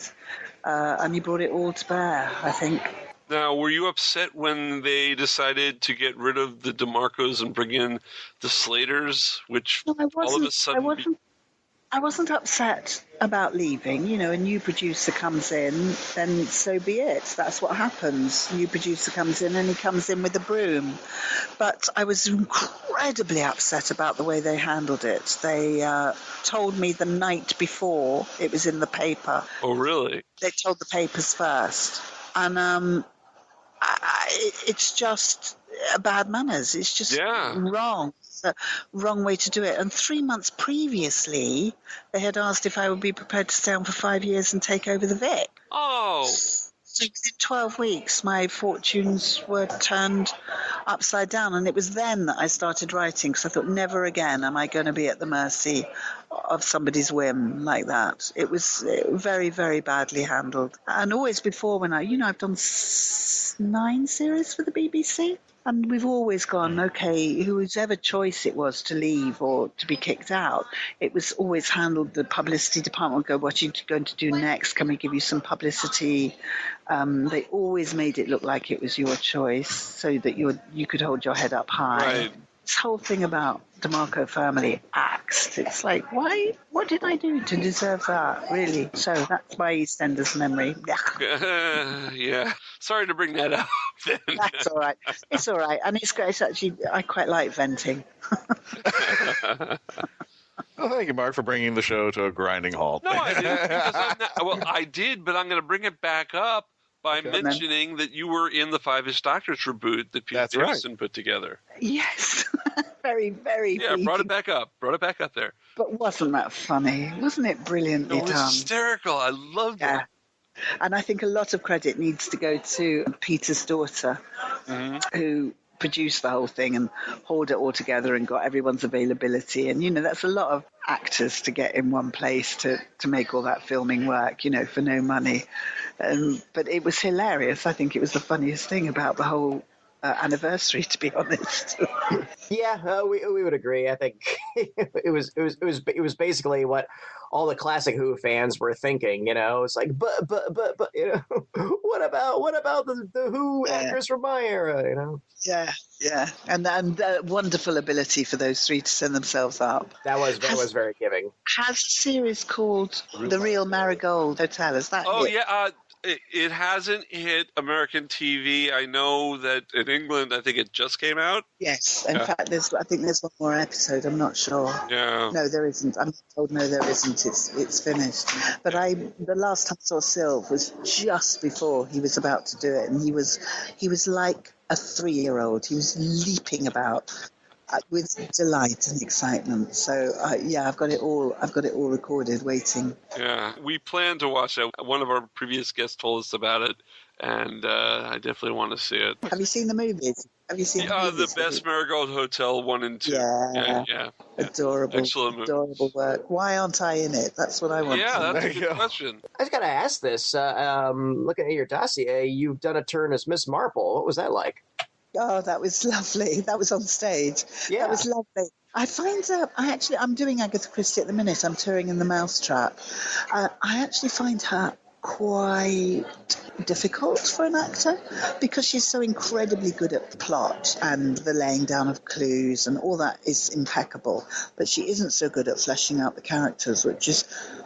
And he brought it all to bear, I think. Now, were you upset when they decided to get rid of the DeMarcos and bring in the Slaters, which all of a sudden... I wasn't upset about leaving. A new producer comes in, then so be it. That's what happens. New producer comes in, and he comes in with a broom. But I was incredibly upset about the way they handled it. They told me the night before it was in the paper. Oh, really? They told the papers first. And it's just bad manners. It's just wrong. The wrong way to do it. And 3 months previously, they had asked if I would be prepared to stay on for 5 years and take over the Vic. Oh. So within 12 weeks, my fortunes were turned upside down. And it was then that I started writing, because I thought, never again am I going to be at the mercy of somebody's whim like that. It was very, very badly handled. And always before, when I've done 9 series for the BBC. And we've always gone, okay, whoever choice it was to leave or to be kicked out, it was always handled, the publicity department would go, what are you going to do next? Can we give you some publicity? They always made it look like it was your choice so that you could hold your head up high. Right. This whole thing about DeMarco family axed. It's like, why? What did I do to deserve that, really? So that's my EastEnders memory. Yeah. Sorry to bring that up. That's all right. It's all right. And it's actually, I quite like venting. Well, thank you, Mark, for bringing the show to a grinding halt. No, I didn't. I did, but I'm going to bring it back up by mentioning that you were in the Five-ish Doctors reboot that Peter Jameson put together. Yes. Very, very. Yeah, brought it back up there. But wasn't that funny? Wasn't it brilliantly done? It was hysterical. I loved it. And I think a lot of credit needs to go to Peter's daughter, who produced the whole thing and hauled it all together and got everyone's availability. And, that's a lot of actors to get in one place to make all that filming work, for no money. But it was hilarious. I think it was the funniest thing about the whole anniversary, to be honest. Yeah, we would agree. I think it was basically what all the classic Who fans were thinking. It's like, but what about the Who actors from my era? Yeah, and the wonderful ability for those three to send themselves up. That was very giving. Has a series called The Real Marigold Hotel. Is that? Oh it? Yeah, It hasn't hit American TV. I know that in England, I think it just came out. Yes. In fact, I think there's one more episode. I'm not sure. Yeah. No, there isn't. I'm told no, there isn't. It's finished. But the last time I saw Sylve was just before he was about to do it, and he was like a 3-year-old. He was leaping about with delight and excitement. So I've got it all recorded, waiting. Yeah, we plan to watch it. One of our previous guests told us about it, and I definitely want to see it. Have you seen the movies? Have you seen the movies? The Best Marigold Hotel 1 and 2. Yeah. Adorable, excellent movie. Adorable work. Why aren't I in it? That's what I want. Yeah, that's a good question. I just got to ask this. Looking at your dossier, you've done a turn as Miss Marple. What was that like? Oh, that was lovely. That was on stage. Yeah. That was lovely. I'm doing Agatha Christie at the minute. I'm touring in the Mousetrap. I actually find her quite difficult for an actor because she's so incredibly good at the plot and the laying down of clues, and all that is impeccable, but she isn't so good at fleshing out the characters, which is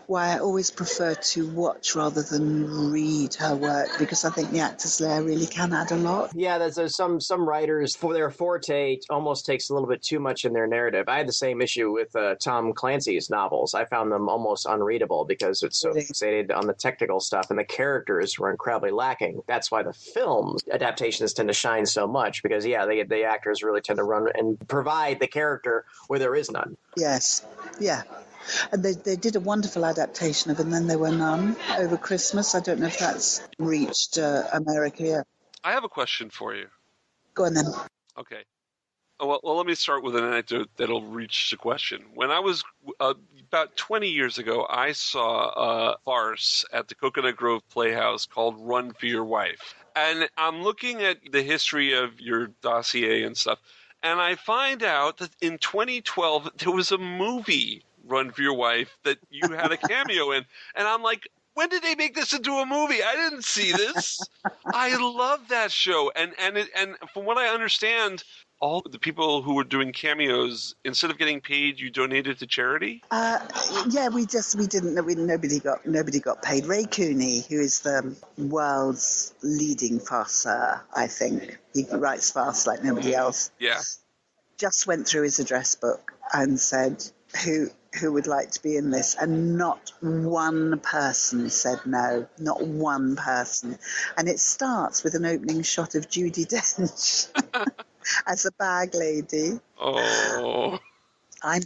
why I always prefer to watch rather than read her work, because I think the actors there really can add a lot. Yeah, there's some writers, for their forte, almost takes a little bit too much in their narrative. I had the same issue with Tom Clancy's novels. I found them almost unreadable because it's so fixated on the technical stuff, and the characters were incredibly lacking. That's why the film adaptations tend to shine so much, because the actors really tend to run and provide the character where there is none. Yes, yeah. And they did a wonderful adaptation of And Then There Were None over Christmas. I don't know if that's reached America yet. I have a question for you. Go on then. Okay. Well, let me start with an anecdote that'll reach the question. When I was about 20 years ago, I saw a farce at the Coconut Grove Playhouse called Run for Your Wife. And I'm looking at the history of your dossier and stuff, and I find out that in 2012, there was a movie, Run for Your Wife, that you had a cameo in. And I'm like, when did they make this into a movie? I didn't see this. I love that show. And from what I understand, all the people who were doing cameos, instead of getting paid, you donated to charity? Nobody got paid. Ray Cooney, who is the world's leading farcer, I think. He writes farce like nobody else. Yeah. Just went through his address book and said, who would like to be in this? And not one person said no. Not one person. And it starts with an opening shot of Judi Dench as a bag lady. Oh. I'm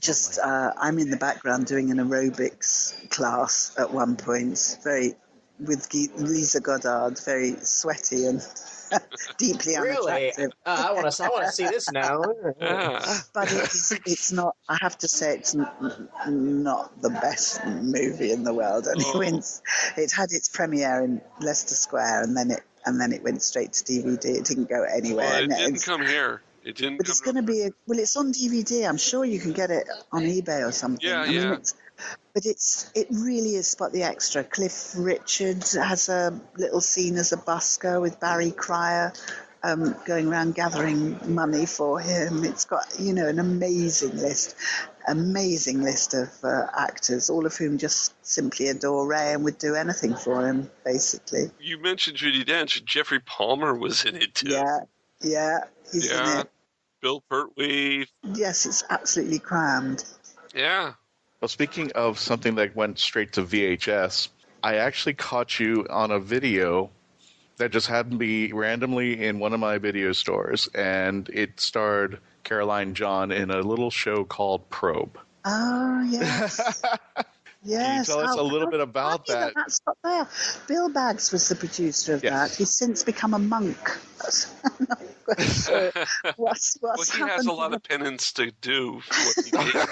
in the background doing an aerobics class at one point, with Lisa Goddard, very sweaty and deeply unattractive. I want to see this now. But it's not. I have to say, it's not the best movie in the world. And it had its premiere in Leicester Square, and then it went straight to DVD. It didn't go anywhere. Well, it didn't come here. It didn't. But it's going to be. It's on DVD. I'm sure you can get it on eBay or something. Yeah. But it really is Spot the Extra. Cliff Richard has a little scene as a busker with Barry Cryer going around gathering money for him. It's got, an amazing list of actors, all of whom just simply adore Ray and would do anything for him, basically. You mentioned Judi Dench. Jeffrey Palmer was in it, too. Yeah, he's in it. Bill Pertwee. Yes, it's absolutely crammed. Yeah. Well, speaking of something that went straight to VHS, I actually caught you on a video that just happened to be randomly in one of my video stores, and it starred Caroline John in a little show called Probe. Oh, yes. Yes. Can you tell us a little bit about that? That's not there. Bill Baggs was the producer of that. He's since become a monk. I'm not quite sure what's he has a lot of penance to do for what he did.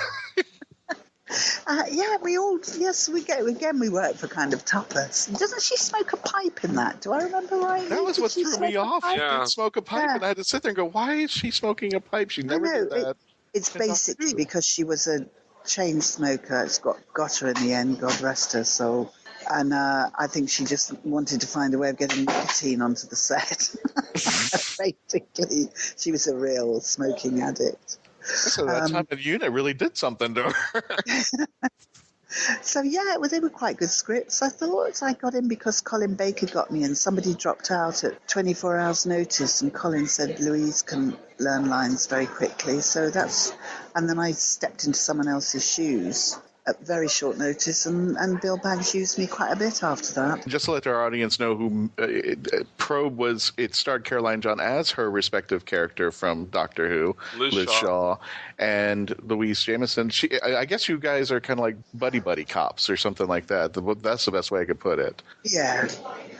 We work for kind of tapas. Doesn't she smoke a pipe in that? Do I remember right? That was what threw me off. She did smoke a pipe, and I had to sit there and go, why is she smoking a pipe? She never did that. It's basically because she was a chain smoker. It's got her in the end, God rest her soul. And I think she just wanted to find a way of getting nicotine onto the set. Basically, she was a real smoking addict. So that time of unit really did something to her. So yeah, they were quite good scripts. I thought I got in because Colin Baker got me, and somebody dropped out at 24 hours notice, and Colin said Louise can learn lines very quickly. And then I stepped into someone else's shoes at very short notice, and Bill Banks used me quite a bit after that. Just to let our audience know who Probe was, it starred Caroline John as her respective character from Doctor Who, Liz Shaw, and Louise Jameson. I guess you guys are kind of like buddy cops or something like that. That's the best way I could put it. Yeah.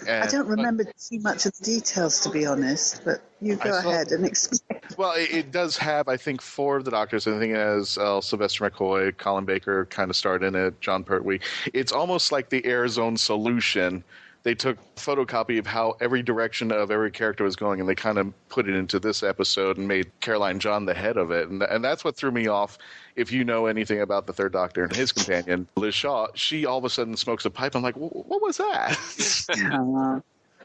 I don't remember too much of the details, to be honest, but you go ahead and explain. Well, it does have, I think, 4 of the Doctors. I think it has Sylvester McCoy, Colin Baker kind of starred in it, John Pertwee. It's almost like the Air Zone solution. They took a photocopy of how every direction of every character was going, and they kind of put it into this episode and made Caroline John the head of it. And that's what threw me off. If you know anything about the Third Doctor and his companion, Liz Shaw, she all of a sudden smokes a pipe. I'm like, what was that?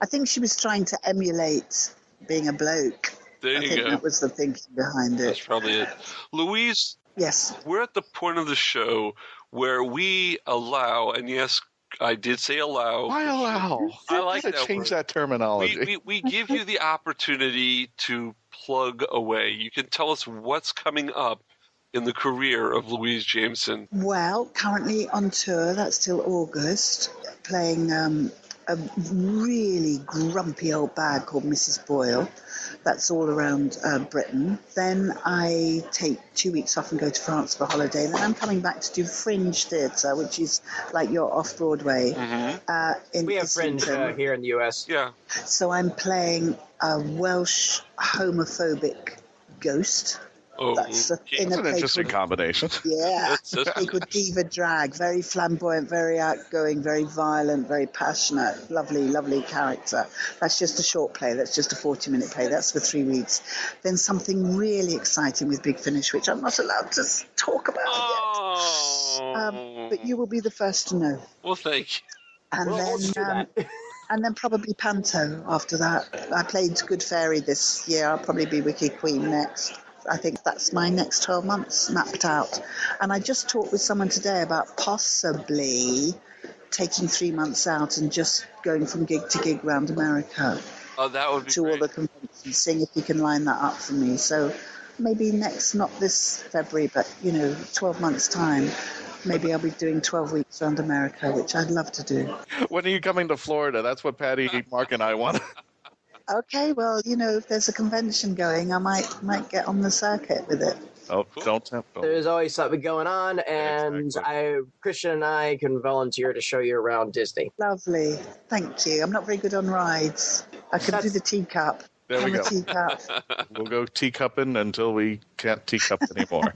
I think she was trying to emulate being a bloke. There you go. That was the thinking behind it. That's probably it. Louise? Yes? We're at the point of the show where we allow, and yes, I did say allow. Why allow? I like that change word. That terminology. We give you the opportunity to plug away. You can tell us what's coming up in the career of Louise Jameson. Well, currently on tour, that's till August, playing a really grumpy old bag called Mrs. Boyle. That's all around Britain. Then I take 2 weeks off and go to France for a holiday. Then I'm coming back to do Fringe Theatre, which is like your off-Broadway. Mm-hmm. We have Fringe here in the U.S. Yeah. So I'm playing a Welsh homophobic ghost. Oh, that's an interesting combination. Yeah, they called Diva Drag. Very flamboyant, very outgoing, very violent, very passionate. Lovely, lovely character. That's just a short play. That's just a 40-minute play. That's for 3 weeks. Then something really exciting with Big Finish, which I'm not allowed to talk about yet. But you will be the first to know. Well, thank you. And and then probably Panto after that. I played Good Fairy this year. I'll probably be Wicked Queen next. I think that's my next 12 months mapped out. And I just talked with someone today about possibly taking 3 months out and just going from gig to gig around America. Oh, that would be to great. all the conventions, seeing if you can line that up for me. So maybe not this February, but 12 months time. Maybe I'll be doing 12 weeks around America, which I'd love to do. When are you coming to Florida? That's what Patty, Mark, and I want. Okay, well, if there's a convention going, I might get on the circuit with it. Oh, don't tempt. There's always something going on, and Christian and I can volunteer to show you around Disney. Lovely. Thank you. I'm not very good on rides. I can do the teacup. There we go. Teacup. We'll go teacupping until we can't teacup anymore.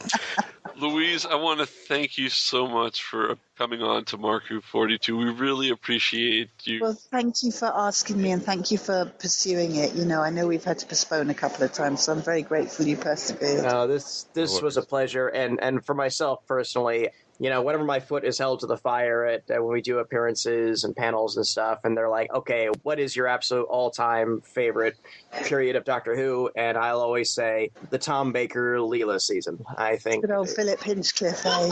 Louise, I want to thank you so much for coming on to Mark Who 42. We really appreciate you. Well, thank you for asking me, and thank you for pursuing it. I know we've had to postpone a couple of times, so I'm very grateful you persevered. No, this was a pleasure, and for myself personally, whenever my foot is held to the fire at when we do appearances and panels and stuff, and they're like, okay, what is your absolute all-time favorite period of Doctor Who? And I'll always say the Tom Baker Leela season. I think. Good old Philip Hinchcliffe, eh?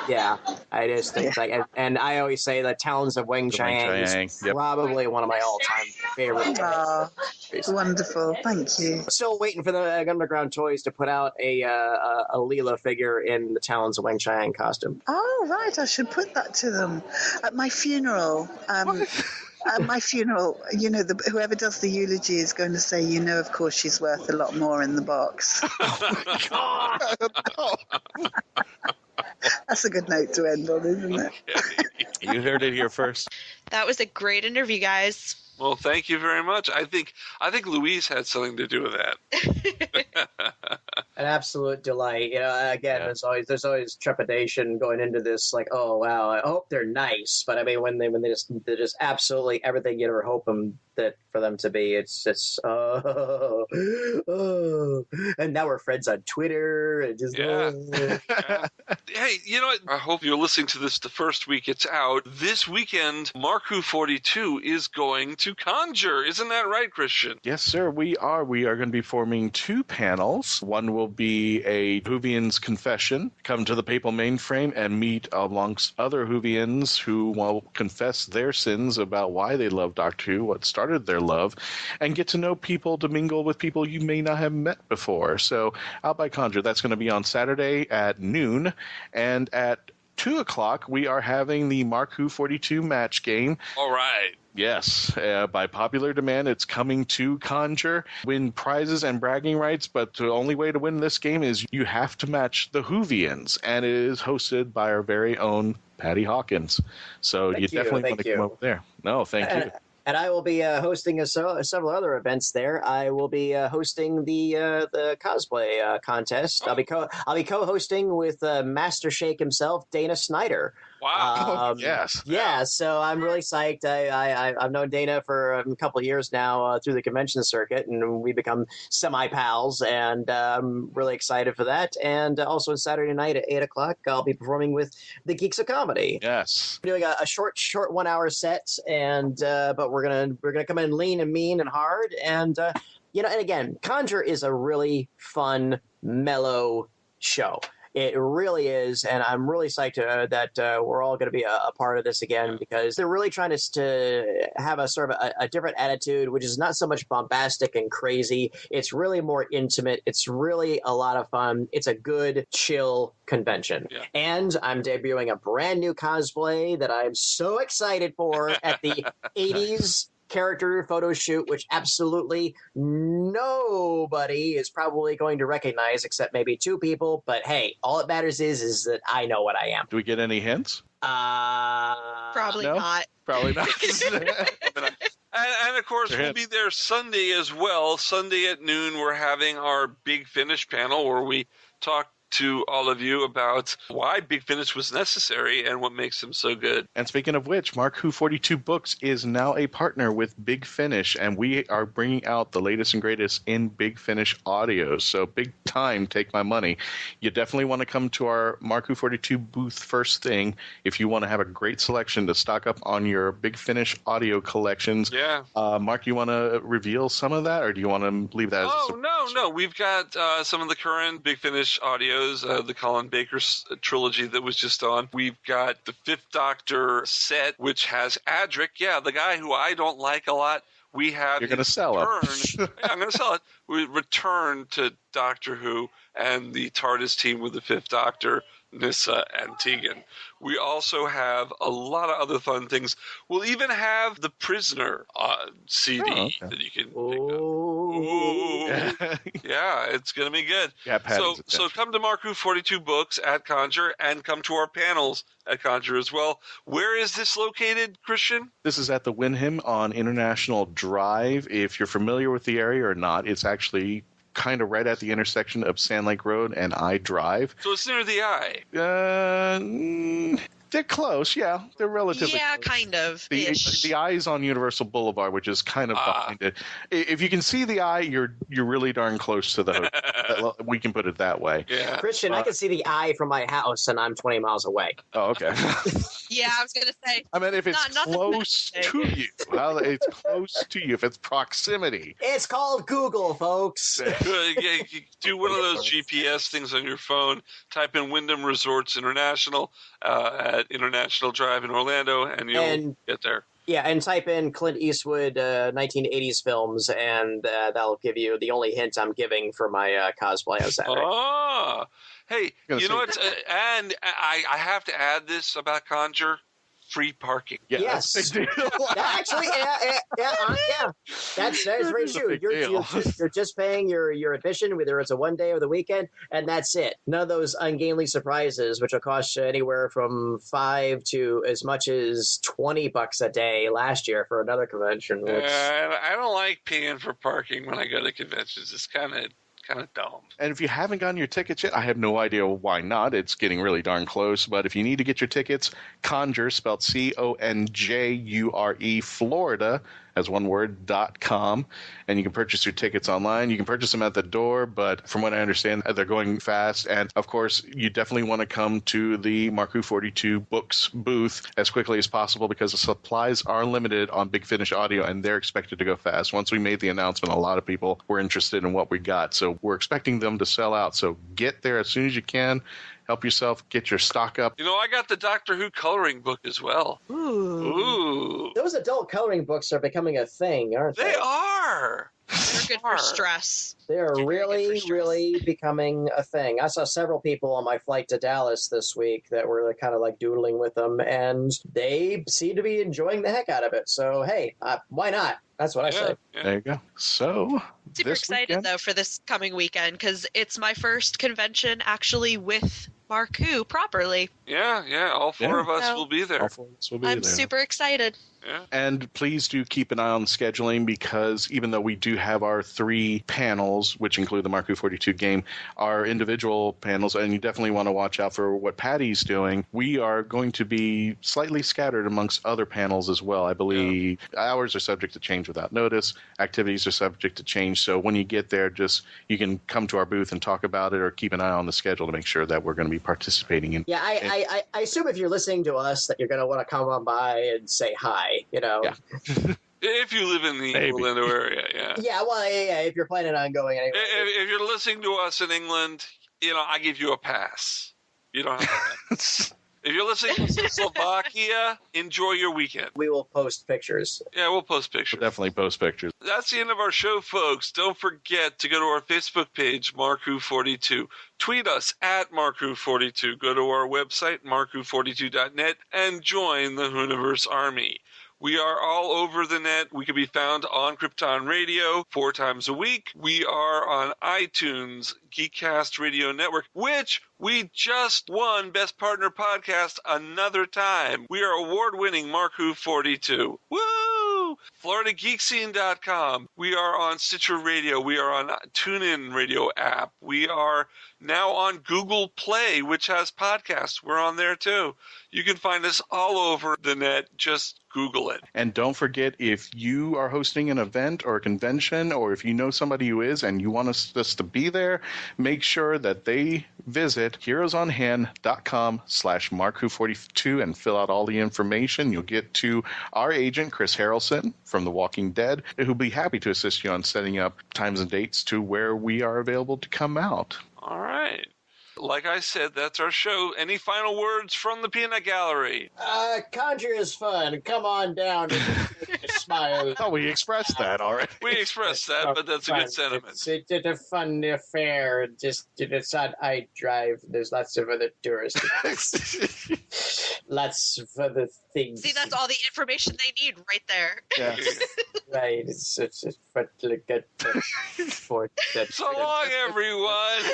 Yeah, I just think and I always say the Talons of Wang Chiang is probably one of my all-time favorite. Oh, wonderful! Thank you. Still waiting for the Underground Toys to put out a Leela figure in the Talons of Wang Chiang costume. Oh, right. I should put that to them at my funeral. At my funeral, whoever does the eulogy is going to say, of course, she's worth a lot more in the box. Oh, my God. That's a good note to end on, isn't it? You heard it here first. That was a great interview, guys. Well, thank you very much. I think Louise had something to do with that. An absolute delight. Again, there's always trepidation going into this. Like, oh wow, I hope they're nice. But I mean, when they're just absolutely everything you'd ever hope that for them to be. It's just oh. And now we're friends on Twitter. And just, Hey, you know what? I hope you're listening to this the first week it's out. This weekend, Mark Who 42 is going to Conjure. Isn't that right, Christian? Yes, sir, we are. We are going to be forming 2 panels. One will be a Whovian's confession, come to the papal mainframe and meet amongst other Whovians who will confess their sins about why they love Doctor Who, what started their love, and get to know people, to mingle with people you may not have met before. So out by Conjure, that's going to be on Saturday at noon, and at 2 o'clock, we are having the Mark Who 42 match game. All right. Yes, by popular demand, it's coming to Conjure. Win prizes and bragging rights, but the only way to win this game is you have to match the Whovians, and it is hosted by our very own Patty-Hawkins. So you definitely want to come over there. No, thank you. And I will be hosting several other events there. I will be hosting the cosplay contest. I'll be co-hosting with Master Shake himself, Dana Snyder. Wow! Yes. Yeah. So I'm really psyched. I've known Dana for a couple of years now through the convention circuit, and we become semi pals. And I'm really excited for that. And also Saturday night at 8 o'clock, I'll be performing with the Geeks of Comedy. Yes. Doing a short 1 hour set, and but we're gonna come in lean and mean and hard. And and again, Conjure is a really fun, mellow show. It really is, and I'm really psyched that we're all going to be a part of this again, because they're really trying to have a sort of a different attitude, which is not so much bombastic and crazy. It's really more intimate. It's really a lot of fun. It's a good, chill convention. Yeah. And I'm debuting a brand new cosplay that I'm so excited for at the 80s character photo shoot, which absolutely nobody is probably going to recognize except maybe 2 people. But hey, all that matters is that I know what I am. Do we get any hints? Probably not. Probably not. And of course, we'll be there Sunday as well. Sunday at noon, we're having our Big Finish panel where we talk to all of you about why Big Finish was necessary and what makes them so good. And speaking of which, Mark Who 42 Books is now a partner with Big Finish, and we are bringing out the latest and greatest in Big Finish audios. So big time, take my money. You definitely want to come to our Mark Who 42 booth first thing if you want to have a great selection to stock up on your Big Finish audio collections. Yeah. Mark, you want to reveal some of that, or do you want to leave that as a surprise? No. We've got some of the current Big Finish audios. The Colin Baker trilogy that was just on. We've got the 5th Doctor set, which has Adric, the guy who I don't like a lot. We have You're going to sell it. I'm going to sell it. We return to Doctor Who and the TARDIS team with the 5th Doctor, Nyssa and Tegan. We also have a lot of other fun things. We'll even have the Prisoner CD that you can pick up. Ooh. Yeah, it's going to be good. Yeah, so come to Mark Who 42 Books at Conjure and come to our panels at Conjure as well. Where is this located, Christian? This is at the Wyndham on International Drive. If you're familiar with the area or not, it's actually kind of right at the intersection of Sand Lake Road and I Drive. So it's near the Eye. They're close, yeah. They're relatively close. Kind of. The Eye is on Universal Boulevard, which is kind of behind it. If you can see the Eye, you're really darn close to the hotel. We can put it that way. Yeah. Christian, I can see the Eye from my house, and I'm 20 miles away. Oh, okay. Yeah, I was going to say. I mean, if it's close to you, well, it's close to you. If it's proximity. It's called Google, folks. You do one of those GPS things on your phone. Type in Wyndham Resorts International at International Drive in Orlando, and you'll get there. Yeah, and type in Clint Eastwood 1980s films, and that'll give you the only hint I'm giving for my cosplay on Saturday. Oh, hey, you know what? And I have to add this about Conjure. Free parking. Yeah, yes. That's a big deal. Actually, yeah. That is very true. You're just paying your admission, whether it's a one day or the weekend, and that's it. None of those ungainly surprises, which will cost you anywhere from $5 to as much as $20 a day last year for another convention. I don't like paying for parking when I go to conventions. It's kind of dumb. And if you haven't gotten your tickets yet, I have no idea why not. It's getting really darn close. But if you need to get your tickets, Conjure, spelled CONJURE, Florida, as one word, .com, and you can purchase your tickets online. You can purchase them at the door, but from what I understand, they're going fast. And of course, you definitely want to come to the Mark Who 42 Books booth as quickly as possible because the supplies are limited on Big Finish audio, and they're expected to go fast. Once we made the announcement, a lot of people were interested in what we got, so we're expecting them to sell out. So get there as soon as you can. Help yourself, get your stock up. You know, I got the Doctor Who coloring book as well. Ooh. Those adult coloring books are becoming a thing, aren't they? They are. They're good for stress. They're really becoming a thing. I saw several people on my flight to Dallas this week that were kind of like doodling with them, and they seem to be enjoying the heck out of it. So, hey, why not? That's what I say. Yeah. There you go. So, super excited, though, for this coming weekend because it's my first convention actually with Mark Who properly. Yeah. All four of us will be there. All four of us will be there. I'm super excited. Yeah. And please do keep an eye on scheduling because even though we do have our 3 panels, which include the Mark Who 42 game, our individual panels, and you definitely want to watch out for what Patty's doing, we are going to be slightly scattered amongst other panels as well. I believe hours are subject to change without notice. Activities are subject to change. So when you get there, you can come to our booth and talk about it or keep an eye on the schedule to make sure that we're going to be participating in. Yeah, I assume if you're listening to us that you're going to want to come on by and say hi. Yeah. If you live in the Orlando area, yeah. Yeah, well, if you're planning on going anyway. If you're listening to us in England, I give you a pass. You don't have to. If you're listening to Slovakia, enjoy your weekend. We will post pictures. Yeah, we'll post pictures. We'll definitely post pictures. That's the end of our show, folks. Don't forget to go to our Facebook page, Mark Who 42. Tweet us at Mark Who 42. Go to our website, markwho42.net, and join the WHOniverse Army. We are all over the net. We can be found on Krypton Radio 4 times a week. We are on iTunes, Geekcast Radio Network, which we just won Best Partner Podcast another time. We are award-winning Mark Who 42. Woo! FloridaGeekscene.com. We are on Stitcher Radio. We are on TuneIn Radio app. We are now on Google Play, which has podcasts. We're on there too. You can find us all over the net. Just Google it. And don't forget, if you are hosting an event or a convention, or if you know somebody who is and you want us to be there, make sure that they visit heroesonhand.com/MarkWho42 and fill out all the information. You'll get to our agent, Chris Harrelson from The Walking Dead, who'll be happy to assist you on setting up times and dates to where we are available to come out. All right. Like I said, that's our show. Any final words from the Peanut Gallery? Conjure is fun. Come on down and make a smile. Oh, we expressed that already. We expressed that, but that's a good sentiment. It's a fun affair. It's not I drive. There's lots of other tourists. Lots of other things. See, that's all the information they need right there. Yeah. Right. It's fun to look at. So long, everyone.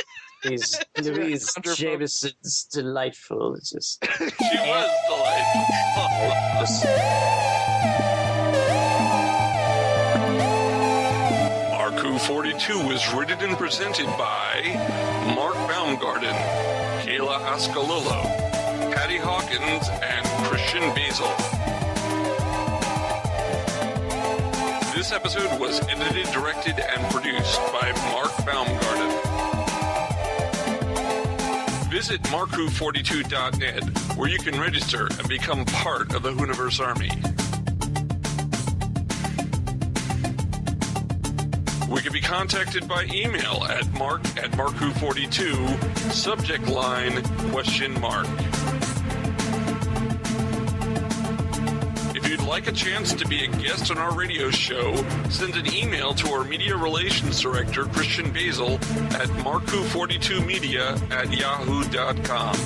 Louise Jameson's delightful. It's just she was delightful. Mark Who 42 was written and presented by Mark Baumgarten, Kayla-ascolillo, Patty-Hawkins, and Christian-basel. This episode was edited, directed, and produced by Mark Baumgarten. Visit markwho42.net, where you can register and become part of the WHOniverse Army. We can be contacted by email at mark@markwho42, subject line, ? If you'd like a chance to be a guest on our radio show, send an email to our media relations director, Christian Basel, at markwho42media@yahoo.com.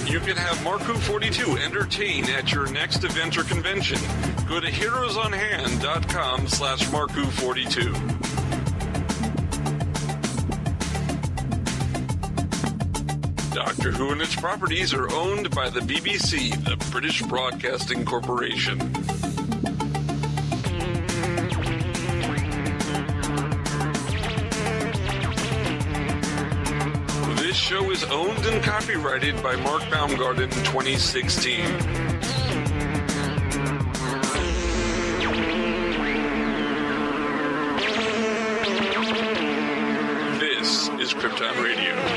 You can have Mark Who 42 entertain at your next event or convention. Go to heroesonhand.com/markwho42. Doctor Who and its properties are owned by the BBC, the British Broadcasting Corporation. This show is owned and copyrighted by Mark Baumgarten 2016. on radio.